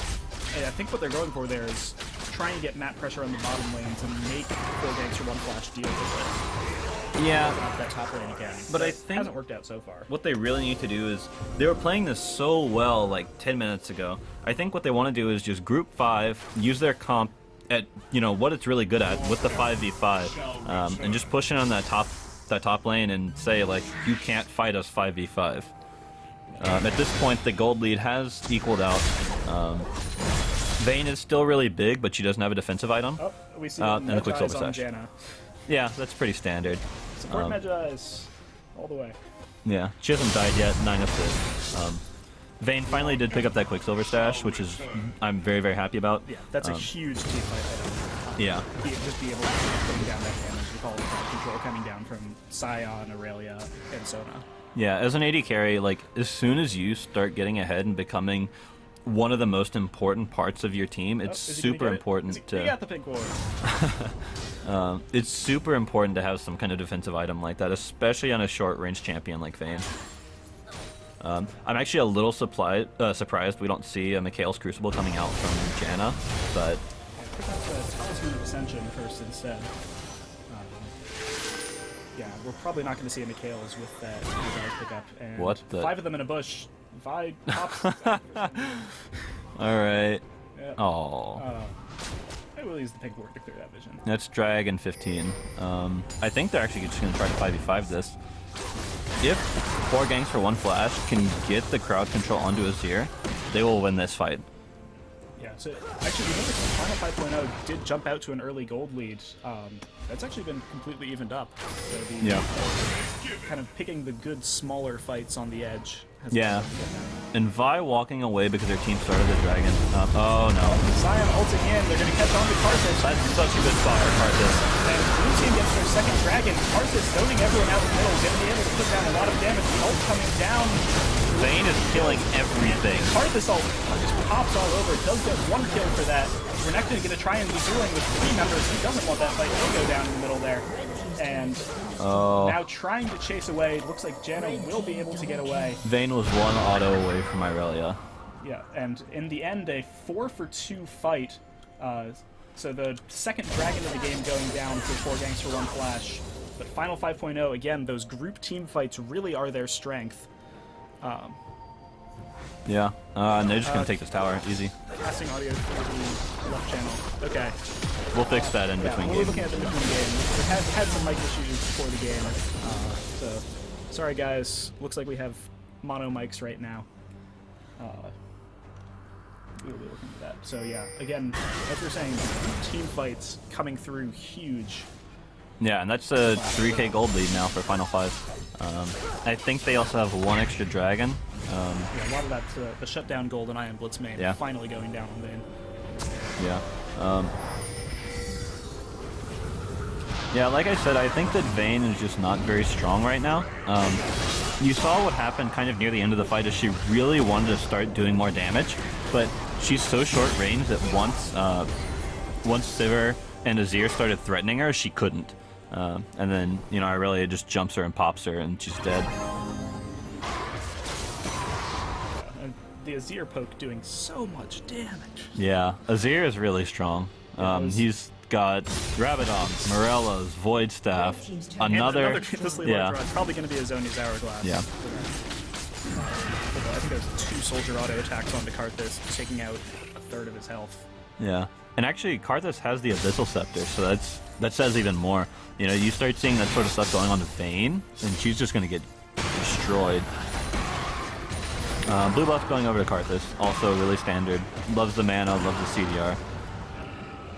Speaker 1: And I think what they're going for there is trying to get map pressure on the bottom lane to make 4 Ganks or 1 flash deal with it.
Speaker 2: Yeah.
Speaker 1: That top lane again.
Speaker 2: But I
Speaker 1: it
Speaker 2: think
Speaker 1: hasn't worked out so far.
Speaker 2: what they really need to do is, they were playing this so well like 10 minutes ago. I think what they want to do is just group 5, use their comp at, you know, what it's really good at with the 5v5, and just push in on that top lane and say, like, you can't fight us 5v5. At this point, the gold lead has equaled out. Vayne is still really big, but she doesn't have a defensive item.
Speaker 1: Oh, we see
Speaker 2: and the quick silver
Speaker 1: on
Speaker 2: sash.
Speaker 1: Janna.
Speaker 2: Yeah, that's pretty standard.
Speaker 1: Support Magi's all the way.
Speaker 3: Yeah, she hasn't died yet, 9 of 6. Vayne finally did pick up that Quicksilver stash, which is I'm very, very happy about.
Speaker 1: Yeah, that's a huge team fight item.
Speaker 3: Yeah.
Speaker 1: Just be able to bring down that damage with all the crowd control coming down from Sion, Aurelia, and Sona.
Speaker 3: Yeah, as an AD carry, like, as soon as you start getting ahead and becoming one of the most important parts of your team, it's super important to...
Speaker 1: You got the pink ward.
Speaker 3: It's super important to have some kind of defensive item like that, especially on a short-range champion like Vayne. I'm actually a little surprised we don't see a Mikhail's Crucible coming out from Janna, but...
Speaker 1: Yeah, pick up the Talisman of Ascension first instead. Yeah, we're probably not going to see a Mikhail's with that pickup. And
Speaker 3: what the...
Speaker 1: 5 of them in a bush. Vi pops.
Speaker 3: Alright.
Speaker 1: Yeah.
Speaker 3: Oh.
Speaker 1: I will use the pink ward to clear that vision.
Speaker 3: That's Dragon 15. I think they're actually just going to try to 5v5 this. If 4 Ganks for 1 flash can get the crowd control onto Azir, they will win this fight.
Speaker 1: Yeah, so actually, you notice the Final 5.0 did jump out to an early gold lead. That's actually been completely evened up. So kind of picking the good, smaller fights on the edge.
Speaker 3: Yeah. And Vi walking away because their team started the dragon. Oh no.
Speaker 1: Sion ulting in, they're going to catch on to Karthus.
Speaker 3: That's such a good spot for Karthus.
Speaker 1: And blue team gets their second dragon. Karthus zoning everyone out the middle, going to be able to put down a lot of damage. The ult coming down.
Speaker 3: Vayne is killing everything.
Speaker 1: Karthus ult just pops all over. Does get 1 kill for that. Renekton going to try and be dueling with 3 members. He doesn't want that fight to go down in the middle there. And now trying to chase away. Looks like Janna will be able to get away.
Speaker 3: Vayne was 1 auto away from Irelia.
Speaker 1: Yeah, and in the end, a 4-for-2 fight. So the second dragon of the game going down for 4 Ganks for 1 flash. But Final 5.0, again, those group team fights really are their strength.
Speaker 3: Yeah, and they're just going to take this tower. Easy.
Speaker 1: Passing audio through the left channel. Okay.
Speaker 3: We'll fix that in between
Speaker 1: we're
Speaker 3: games.
Speaker 1: looking at the between game. We've had some mic issues before the game. So, sorry guys. Looks like we have mono mics right now. We'll be looking at that. So yeah, again, as we're saying, team fights coming through huge.
Speaker 3: Yeah, and that's a 3k gold lead now for Final 5. I think they also have one extra dragon.
Speaker 1: Yeah, a lot of that, the shutdown gold and Iron Blitz main
Speaker 3: Yeah.
Speaker 1: finally going down on Vayne.
Speaker 3: Yeah. Yeah, like I said, I think that Vayne is just not very strong right now. You saw what happened kind of near the end of the fight is she really wanted to start doing more damage, but she's so short range that once Sivir and Azir started threatening her, she couldn't. And then, you know, Irelia just jumps her and pops her and she's dead.
Speaker 1: And the Azir poke doing so much damage.
Speaker 3: Yeah, Azir is really strong. He's got Rabadon, Morello's, Void Staff, another
Speaker 1: yeah. It's probably going to be a Zhonya's Hourglass.
Speaker 3: Yeah.
Speaker 1: I think there's 2 soldier auto attacks onto Karthus, taking out a third of his health.
Speaker 3: Yeah, and actually Karthus has the Abyssal Scepter, so that says even more. You know, you start seeing that sort of stuff going on to Vayne, and she's just going to get destroyed. Blue buff going over to Karthus, also really standard. Loves the mana, loves the CDR.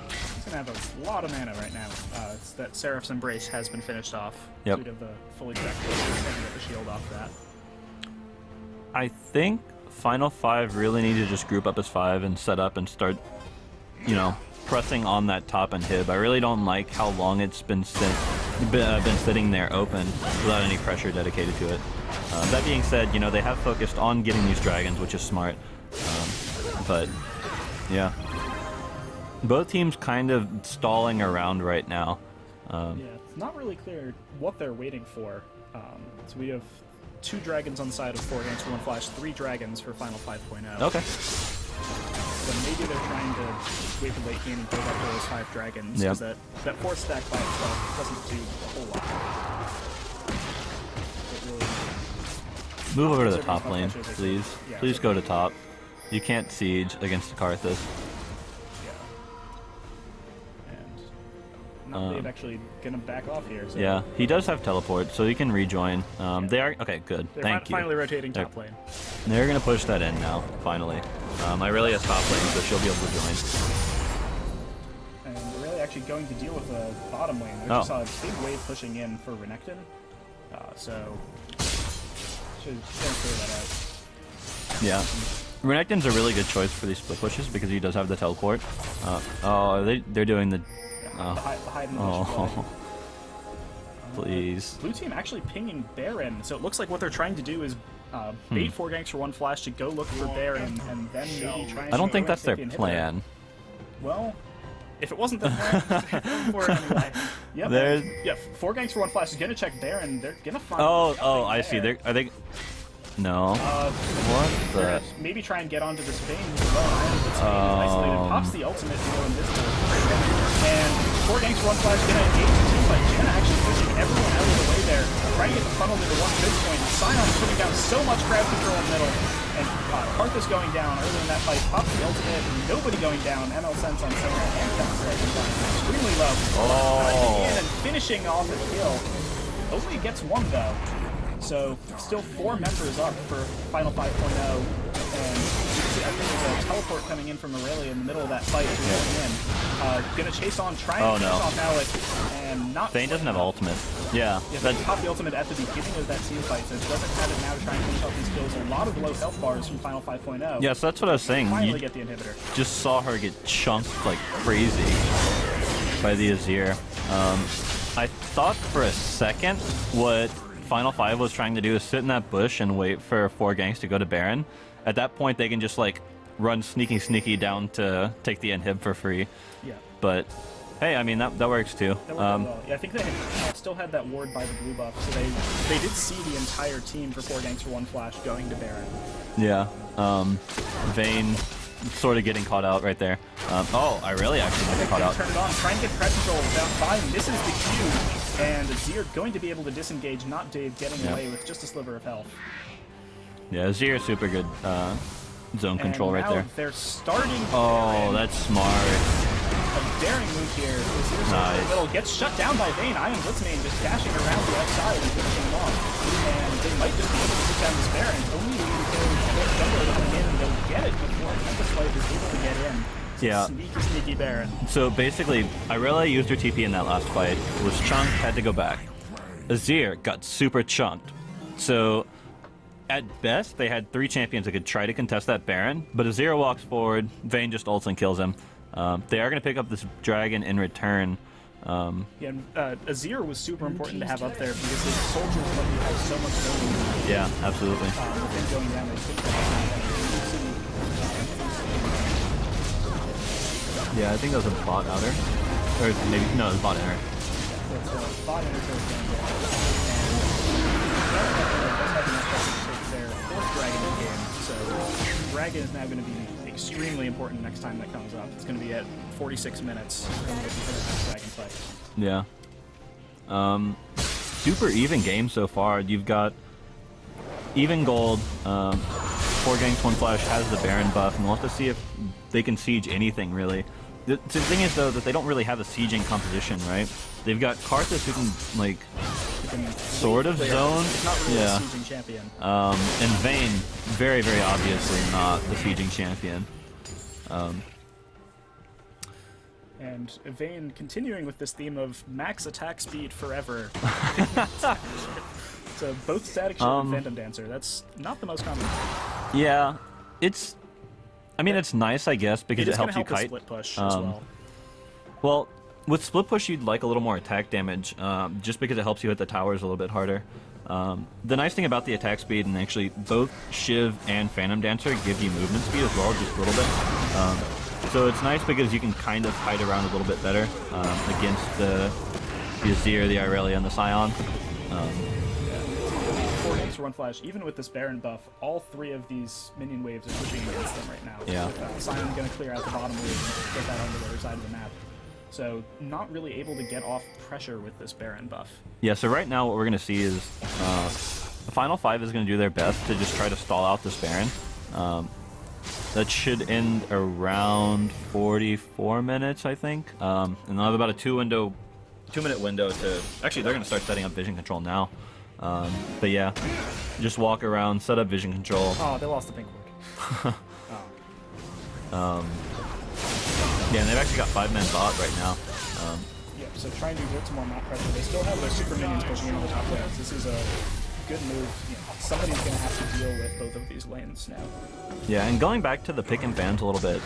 Speaker 1: He's going to have a lot of mana right now. It's that Seraph's Embrace has been finished off.
Speaker 3: Yep.
Speaker 1: Due to the fully direct and get the shield off that.
Speaker 3: I think Final 5 really need to just group up as 5 and set up and start, you know, pressing on that top inhib. I really don't like how long it's been sitting there open without any pressure dedicated to it. That being said, you know, they have focused on getting these dragons, which is smart. But, yeah. Both teams kind of stalling around right now.
Speaker 1: Yeah, it's not really clear what they're waiting for. So we have 2 dragons on the side of 4 Ganks for 1 flash, 3 dragons for Final 5.0.
Speaker 3: Okay.
Speaker 1: So maybe they're trying to wait for late game and build up those 5 dragons.
Speaker 3: Yep.
Speaker 1: Because that 4 stack by itself doesn't do a whole lot. It really,
Speaker 3: Move over to the top lane, please.
Speaker 1: Yeah,
Speaker 3: Please go to top. You can't siege against Karthus.
Speaker 1: they've actually gonna back off here. So
Speaker 3: Yeah, he does have teleport, so he can rejoin. They are okay. Good.
Speaker 1: they're
Speaker 3: Thank you.
Speaker 1: finally rotating top lane.
Speaker 3: They're gonna push that in now. Finally, Irelia's top lane, so she'll be able to join.
Speaker 1: And they're really actually going to deal with the bottom lane. We just saw a big wave pushing in for Renekton. So should clear that out.
Speaker 3: Yeah. Renekton's a really good choice for these split pushes because he does have the teleport. They're doing the.
Speaker 1: The hide and
Speaker 3: Oh. Please.
Speaker 1: Blue team actually pinging Baron, so it looks like what they're trying to do is bait 4 Ganks for 1 flash to go look for Baron, and then maybe try and
Speaker 3: I don't think that's their
Speaker 1: take the inhibitor.
Speaker 3: plan.
Speaker 1: Well, if it wasn't their plan, go for it anyway. Yep. Yeah, 4 Ganks for 1 flash is gonna check Baron. They're gonna find.
Speaker 3: Oh, I see. Are they? No. What the?
Speaker 1: Maybe try and get onto this Vayne as well. This Vayne is isolated. Pops the ultimate to go invisible. And 4 Ganks for 1 flash gonna engage the team, but Janna actually pushing everyone out of the way there, trying to get the funnel into 1 good point. Sion putting down so much crowd control in the middle, and Karthus going down early in that fight. Pops the ultimate, nobody going down. ML Sense on Sona and Ganks extremely low. And finishing off a kill. Only gets 1 though. So, still 4 members up for Final 5.0, and I think there's a teleport coming in from Aurelia in the middle of that fight. Gonna chase on, trying to chase off Alec, and not.
Speaker 3: Vayne doesn't have ultimate. Yeah.
Speaker 1: They popped the ultimate at the beginning of that team fight, so it doesn't have it now to try and finish off these kills. A lot of low health bars from Final 5.0.
Speaker 3: Yeah, so that's what I was saying.
Speaker 1: Finally
Speaker 3: You
Speaker 1: get the inhibitor.
Speaker 3: just saw her get chunked like crazy by the Azir. I thought for a second what Final 5 was trying to do is sit in that bush and wait for 4 Ganks to go to Baron. At that point, they can just like run sneaky down to take the inhib for free.
Speaker 1: Yeah.
Speaker 3: But hey, I mean that works too.
Speaker 1: That worked out well. Yeah, I think they had, still had that ward by the blue buff, so they did see the entire team for 4 Ganks for 1 flash going to Baron.
Speaker 3: Yeah. Vayne sort of getting caught out right there. I really actually got caught out.
Speaker 1: Turn it on, try and get crowd control without buying. Misses the Q, and Azir going to be able to disengage, not Dave getting away with just a sliver of health.
Speaker 3: Yeah, Azir super good zone control right there.
Speaker 1: They're starting.
Speaker 3: That's smart.
Speaker 1: A daring move here. Azir's
Speaker 3: Nice.
Speaker 1: in the middle, gets shut down by Vayne. Iron Blitzmane just dashing around the outside and finishing him off. And they might just be able to take down this Baron. Only because Jungler coming in and they'll get it before Tempest Wave is able to get in.
Speaker 3: Yeah.
Speaker 1: Sneaky, sneaky Baron.
Speaker 3: So basically, Irelia used her TP in that last fight, was chunked, had to go back. Azir got super chunked. So at best, they had 3 champions that could try to contest that Baron, but Azir walks forward, Vayne just ults and kills him. They are going to pick up this dragon in return.
Speaker 1: Yeah, Azir was super important to have up there because his soldiers let you have so much movement.
Speaker 3: Yeah, absolutely.
Speaker 1: With him going down, they took
Speaker 3: Yeah, I think that was a bot outer. Or maybe, no, it was bot inner.
Speaker 1: it's bot interface going down. And does have enough pressure to take their 4th dragon in the game. So dragon is now going to be extremely important next time that comes up. It's going to be at 46 minutes for the next dragon fight.
Speaker 3: Yeah. Super even game so far. You've got even gold. 4 Ganks, 1 Flash has the Baron buff, and we'll have to see if they can siege anything, really. The thing is, though, that they don't really have a sieging composition, right? They've got Karthus who can, like, sort of zone.
Speaker 1: It's not really
Speaker 3: Yeah.
Speaker 1: a sieging champion.
Speaker 3: And Vayne, very, very obviously not the sieging champion.
Speaker 1: And Vayne continuing with this theme of max attack speed forever. So both Static Shield and Phantom Dancer. That's not the most common.
Speaker 3: Yeah, it's... I mean, it's nice, I guess, because it helps you
Speaker 1: with
Speaker 3: kite.
Speaker 1: split push as well.
Speaker 3: Well, with split push, you'd like a little more attack damage, just because it helps you hit the towers a little bit harder. The nice thing about the attack speed, and actually both Shiv and Phantom Dancer give you movement speed as well, just a little bit. So it's nice because you can kind of kite around a little bit better against the Azir, the Irelia, and the Scion.
Speaker 1: 4 Ganks for 1 Flash. Even with this Baron buff, all 3 of these minion waves are pushing against them right now.
Speaker 3: Yeah.
Speaker 1: With Scion going to clear out the bottom wave and get that onto the other side of the map. So not really able to get off pressure with this Baron buff.
Speaker 3: Yeah, so right now what we're going to see is the Final 5 is going to do their best to just try to stall out this Baron. That should end around 44 minutes, I think. And they'll have about a 2-minute window to... Actually, they're going to start setting up vision control now. But yeah, just walk around, set up vision control.
Speaker 1: Oh, they lost the pink ward.
Speaker 3: Yeah, and they've actually got 5-man bot right now.
Speaker 1: Yeah, so trying to exert some more map pressure. They still have their super minions pushing into the top lanes. This is a good move. You know, somebody's going to have to deal with both of these lanes now.
Speaker 3: Yeah, and going back to the pick and bans a little bit,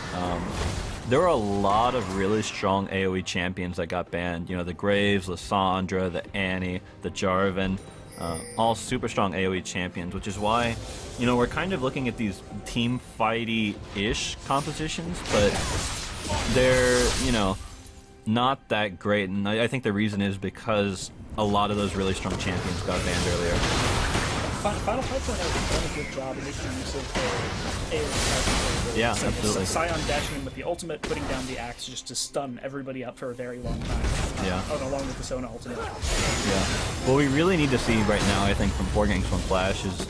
Speaker 3: there were a lot of really strong AoE champions that got banned. You know, the Graves, Lissandra, the Annie, the Jarvan, all super strong AoE champions, which is why, you know, we're kind of looking at these team fighty-ish compositions, but they're, you know, not that great. And I think the reason is because a lot of those really strong champions got banned earlier.
Speaker 1: Final Fight has done a good job in making use of their AoE.
Speaker 3: Yeah, absolutely.
Speaker 1: Scion dashing in with the ultimate, putting down the axe just to stun everybody up for a very long time.
Speaker 3: Yeah.
Speaker 1: Along with the Sona ultimate.
Speaker 3: Yeah. What we really need to see right now, I think, from 4 Ganks 1 Flash is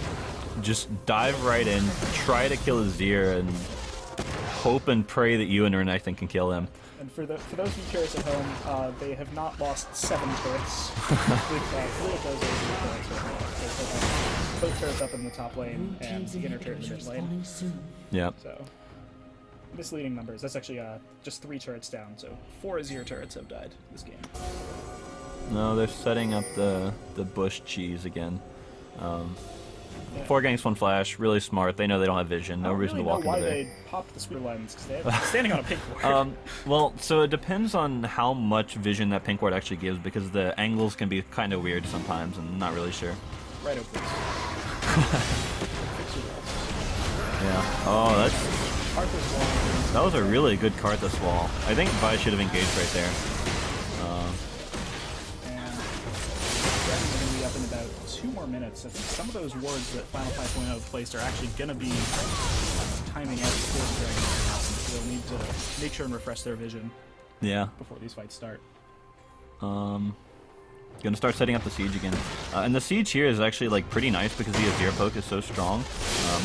Speaker 3: just dive right in, try to kill Azir, and hope and pray that you and Renekton can kill him.
Speaker 1: And for those of you curious at home, they have not lost 7 turrets. With 3 of those are turrets right now. So they have both turrets up in the top lane and the inner turret in the mid lane.
Speaker 3: Yeah.
Speaker 1: So, misleading numbers. That's actually just 3 turrets down, so 4 Azir turrets have died this game.
Speaker 3: No, they're setting up the bush cheese again. 4 Ganks 1 Flash, really smart. They know they don't have vision. No reason to walk into there.
Speaker 1: I don't really know why they popped the sweeper lens, because they're standing on a pink ward.
Speaker 3: Well, so it depends on how much vision that pink ward actually gives, because the angles can be kind of weird sometimes, and I'm not really sure.
Speaker 1: Right over this.
Speaker 3: Yeah. Oh,
Speaker 1: Arthur's wall.
Speaker 3: that was a really good Karthus wall. I think Vi should have engaged right there.
Speaker 1: And Dragons are going to be up in about 2 more minutes. I think some of those wards that Final 5.0 placed are actually going to be timing out before the Dragons happen. So they'll need to make sure and refresh their vision
Speaker 3: Yeah.
Speaker 1: before these fights start.
Speaker 3: Gonna start setting up the siege again. And the siege here is actually like pretty nice because the Azir poke is so strong.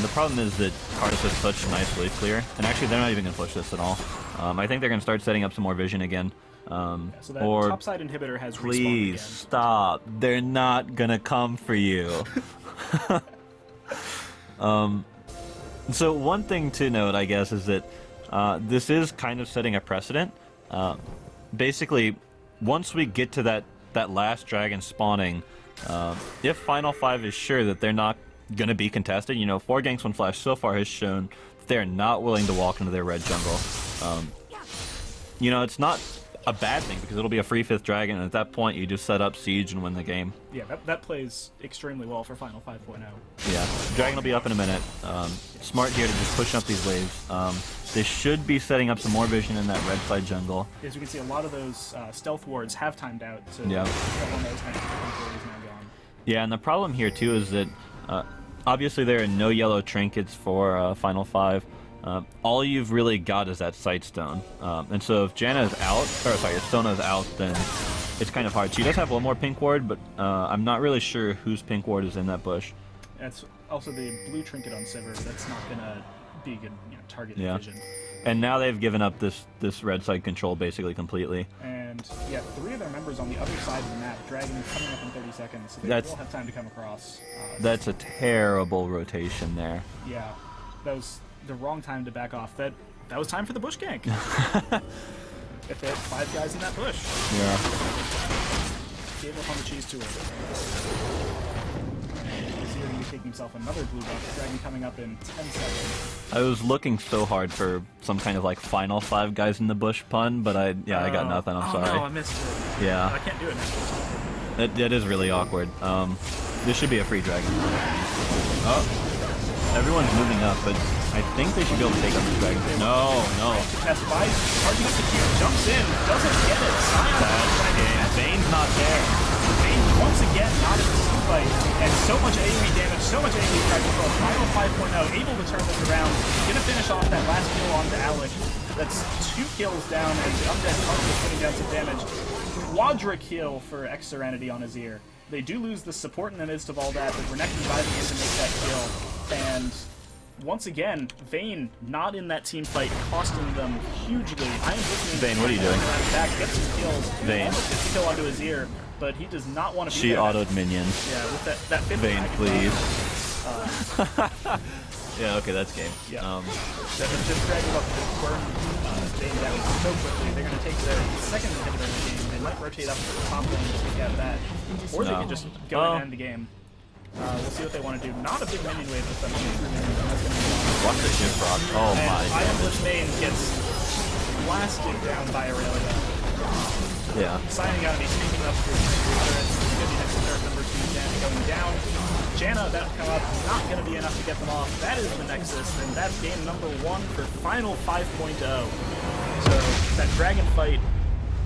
Speaker 3: The problem is that Karthus has such nice wave clear, and actually they're not even gonna push this at all. I think they're gonna start setting up some more vision again.
Speaker 1: So that
Speaker 3: Or
Speaker 1: topside inhibitor has respawned
Speaker 3: please
Speaker 1: again.
Speaker 3: stop. They're not gonna come for you. So one thing to note, I guess, is that this is kind of setting a precedent. Basically, once we get to that last dragon spawning, if Final 5 is sure that they're not going to be contested, you know, 4 Ganks 1 Flash so far has shown that they're not willing to walk into their red jungle. You know, it's not a bad thing because it'll be a free 5th dragon, and at that point you just set up siege and win the game.
Speaker 1: Yeah, that plays extremely well for Final 5.0.
Speaker 3: Yeah, dragon will be up in a minute. Smart here to just push up these waves. They should be setting up some more vision in that red side jungle.
Speaker 1: As you can see, a lot of those stealth wards have timed out, so
Speaker 3: Yeah.
Speaker 1: everyone knows that is now gone.
Speaker 3: Yeah, and the problem here too is that obviously there are no yellow trinkets for Final 5. All you've really got is that sight stone. And so if Janna's out, or sorry, if Sona's out, then it's kind of hard. She does have one more pink ward, but I'm not really sure whose pink ward is in that bush.
Speaker 1: That's also the blue trinket on Sivir. That's not gonna be a good, target
Speaker 3: Yeah.
Speaker 1: vision.
Speaker 3: And now they've given up this red side control basically completely.
Speaker 1: And yeah, 3 of their members on the other side of the map. Dragon coming up in 30 seconds, so they will have time to come across.
Speaker 3: That's a terrible rotation there.
Speaker 1: Yeah, that was the wrong time to back off. That was time for the bush gank. If they had 5 guys in that bush.
Speaker 3: Yeah.
Speaker 1: Gave up on the cheese tour. He's going to be taking himself another blue buff. Dragon coming up in 10 seconds.
Speaker 3: I was looking so hard for some kind of like Final 5 guys in the bush pun, but I got nothing. I'm sorry.
Speaker 1: No, I missed it.
Speaker 3: Yeah.
Speaker 1: I can't do it now.
Speaker 3: That is really awkward. This should be a free dragon. Oh, everyone's moving up, but I think they should be able to take on this dragon. No.
Speaker 1: F5, charging up the queue, jumps in, doesn't get it.
Speaker 3: Vane's not there.
Speaker 1: Vayne once again not in the team fight, and so much AoE damage, so much AoE pressure for Final 5.0, able to turn this around. Gonna finish off that last kill onto Alec. That's 2 kills down, and the Undead Target putting down some damage. Quadra kill for X Serenity on his ear. They do lose the support in the midst of all that, but Renekton reviving in to make that kill. And once again, Vayne not in that team fight, costing them hugely. I am listening.
Speaker 3: Vayne, what are you doing?
Speaker 1: Back, gets some kills.
Speaker 3: Vayne.
Speaker 1: Almost gets a kill onto his ear, but he does not want to be
Speaker 3: She
Speaker 1: there.
Speaker 3: autoed minions.
Speaker 1: Yeah, with that 50
Speaker 3: Vayne, please. Yeah, okay, that's game.
Speaker 1: Yeah. Just dragging up to burn Vayne down so quickly. They're going to take their second inhibitor in the game. They might rotate up to the top lane to take out that. Or they could just go and end the game. We'll see what they want to do. Not a big minion wave with them. Minions, and that's going to be fine.
Speaker 3: Watch the shift rock. Oh
Speaker 1: And
Speaker 3: my.
Speaker 1: Iron Bliss Vayne gets blasted down by Aurelia.
Speaker 3: Yeah.
Speaker 1: Signing out, he's sneaking up through the turrets. It's going to be next to turret number 2, Janna going down. Janna, that'll come up. Not going to be enough to get them off. That is the Nexus, and that's game number 1 for Final 5.0. So, that dragon fight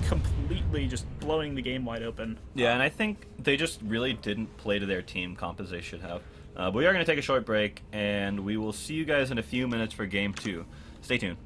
Speaker 1: completely just blowing the game wide open.
Speaker 2: Yeah, and I think they just really didn't play to their team comp as they should have. But we are going to take a short break, and we will see you guys in a few minutes for Game 2. Stay tuned.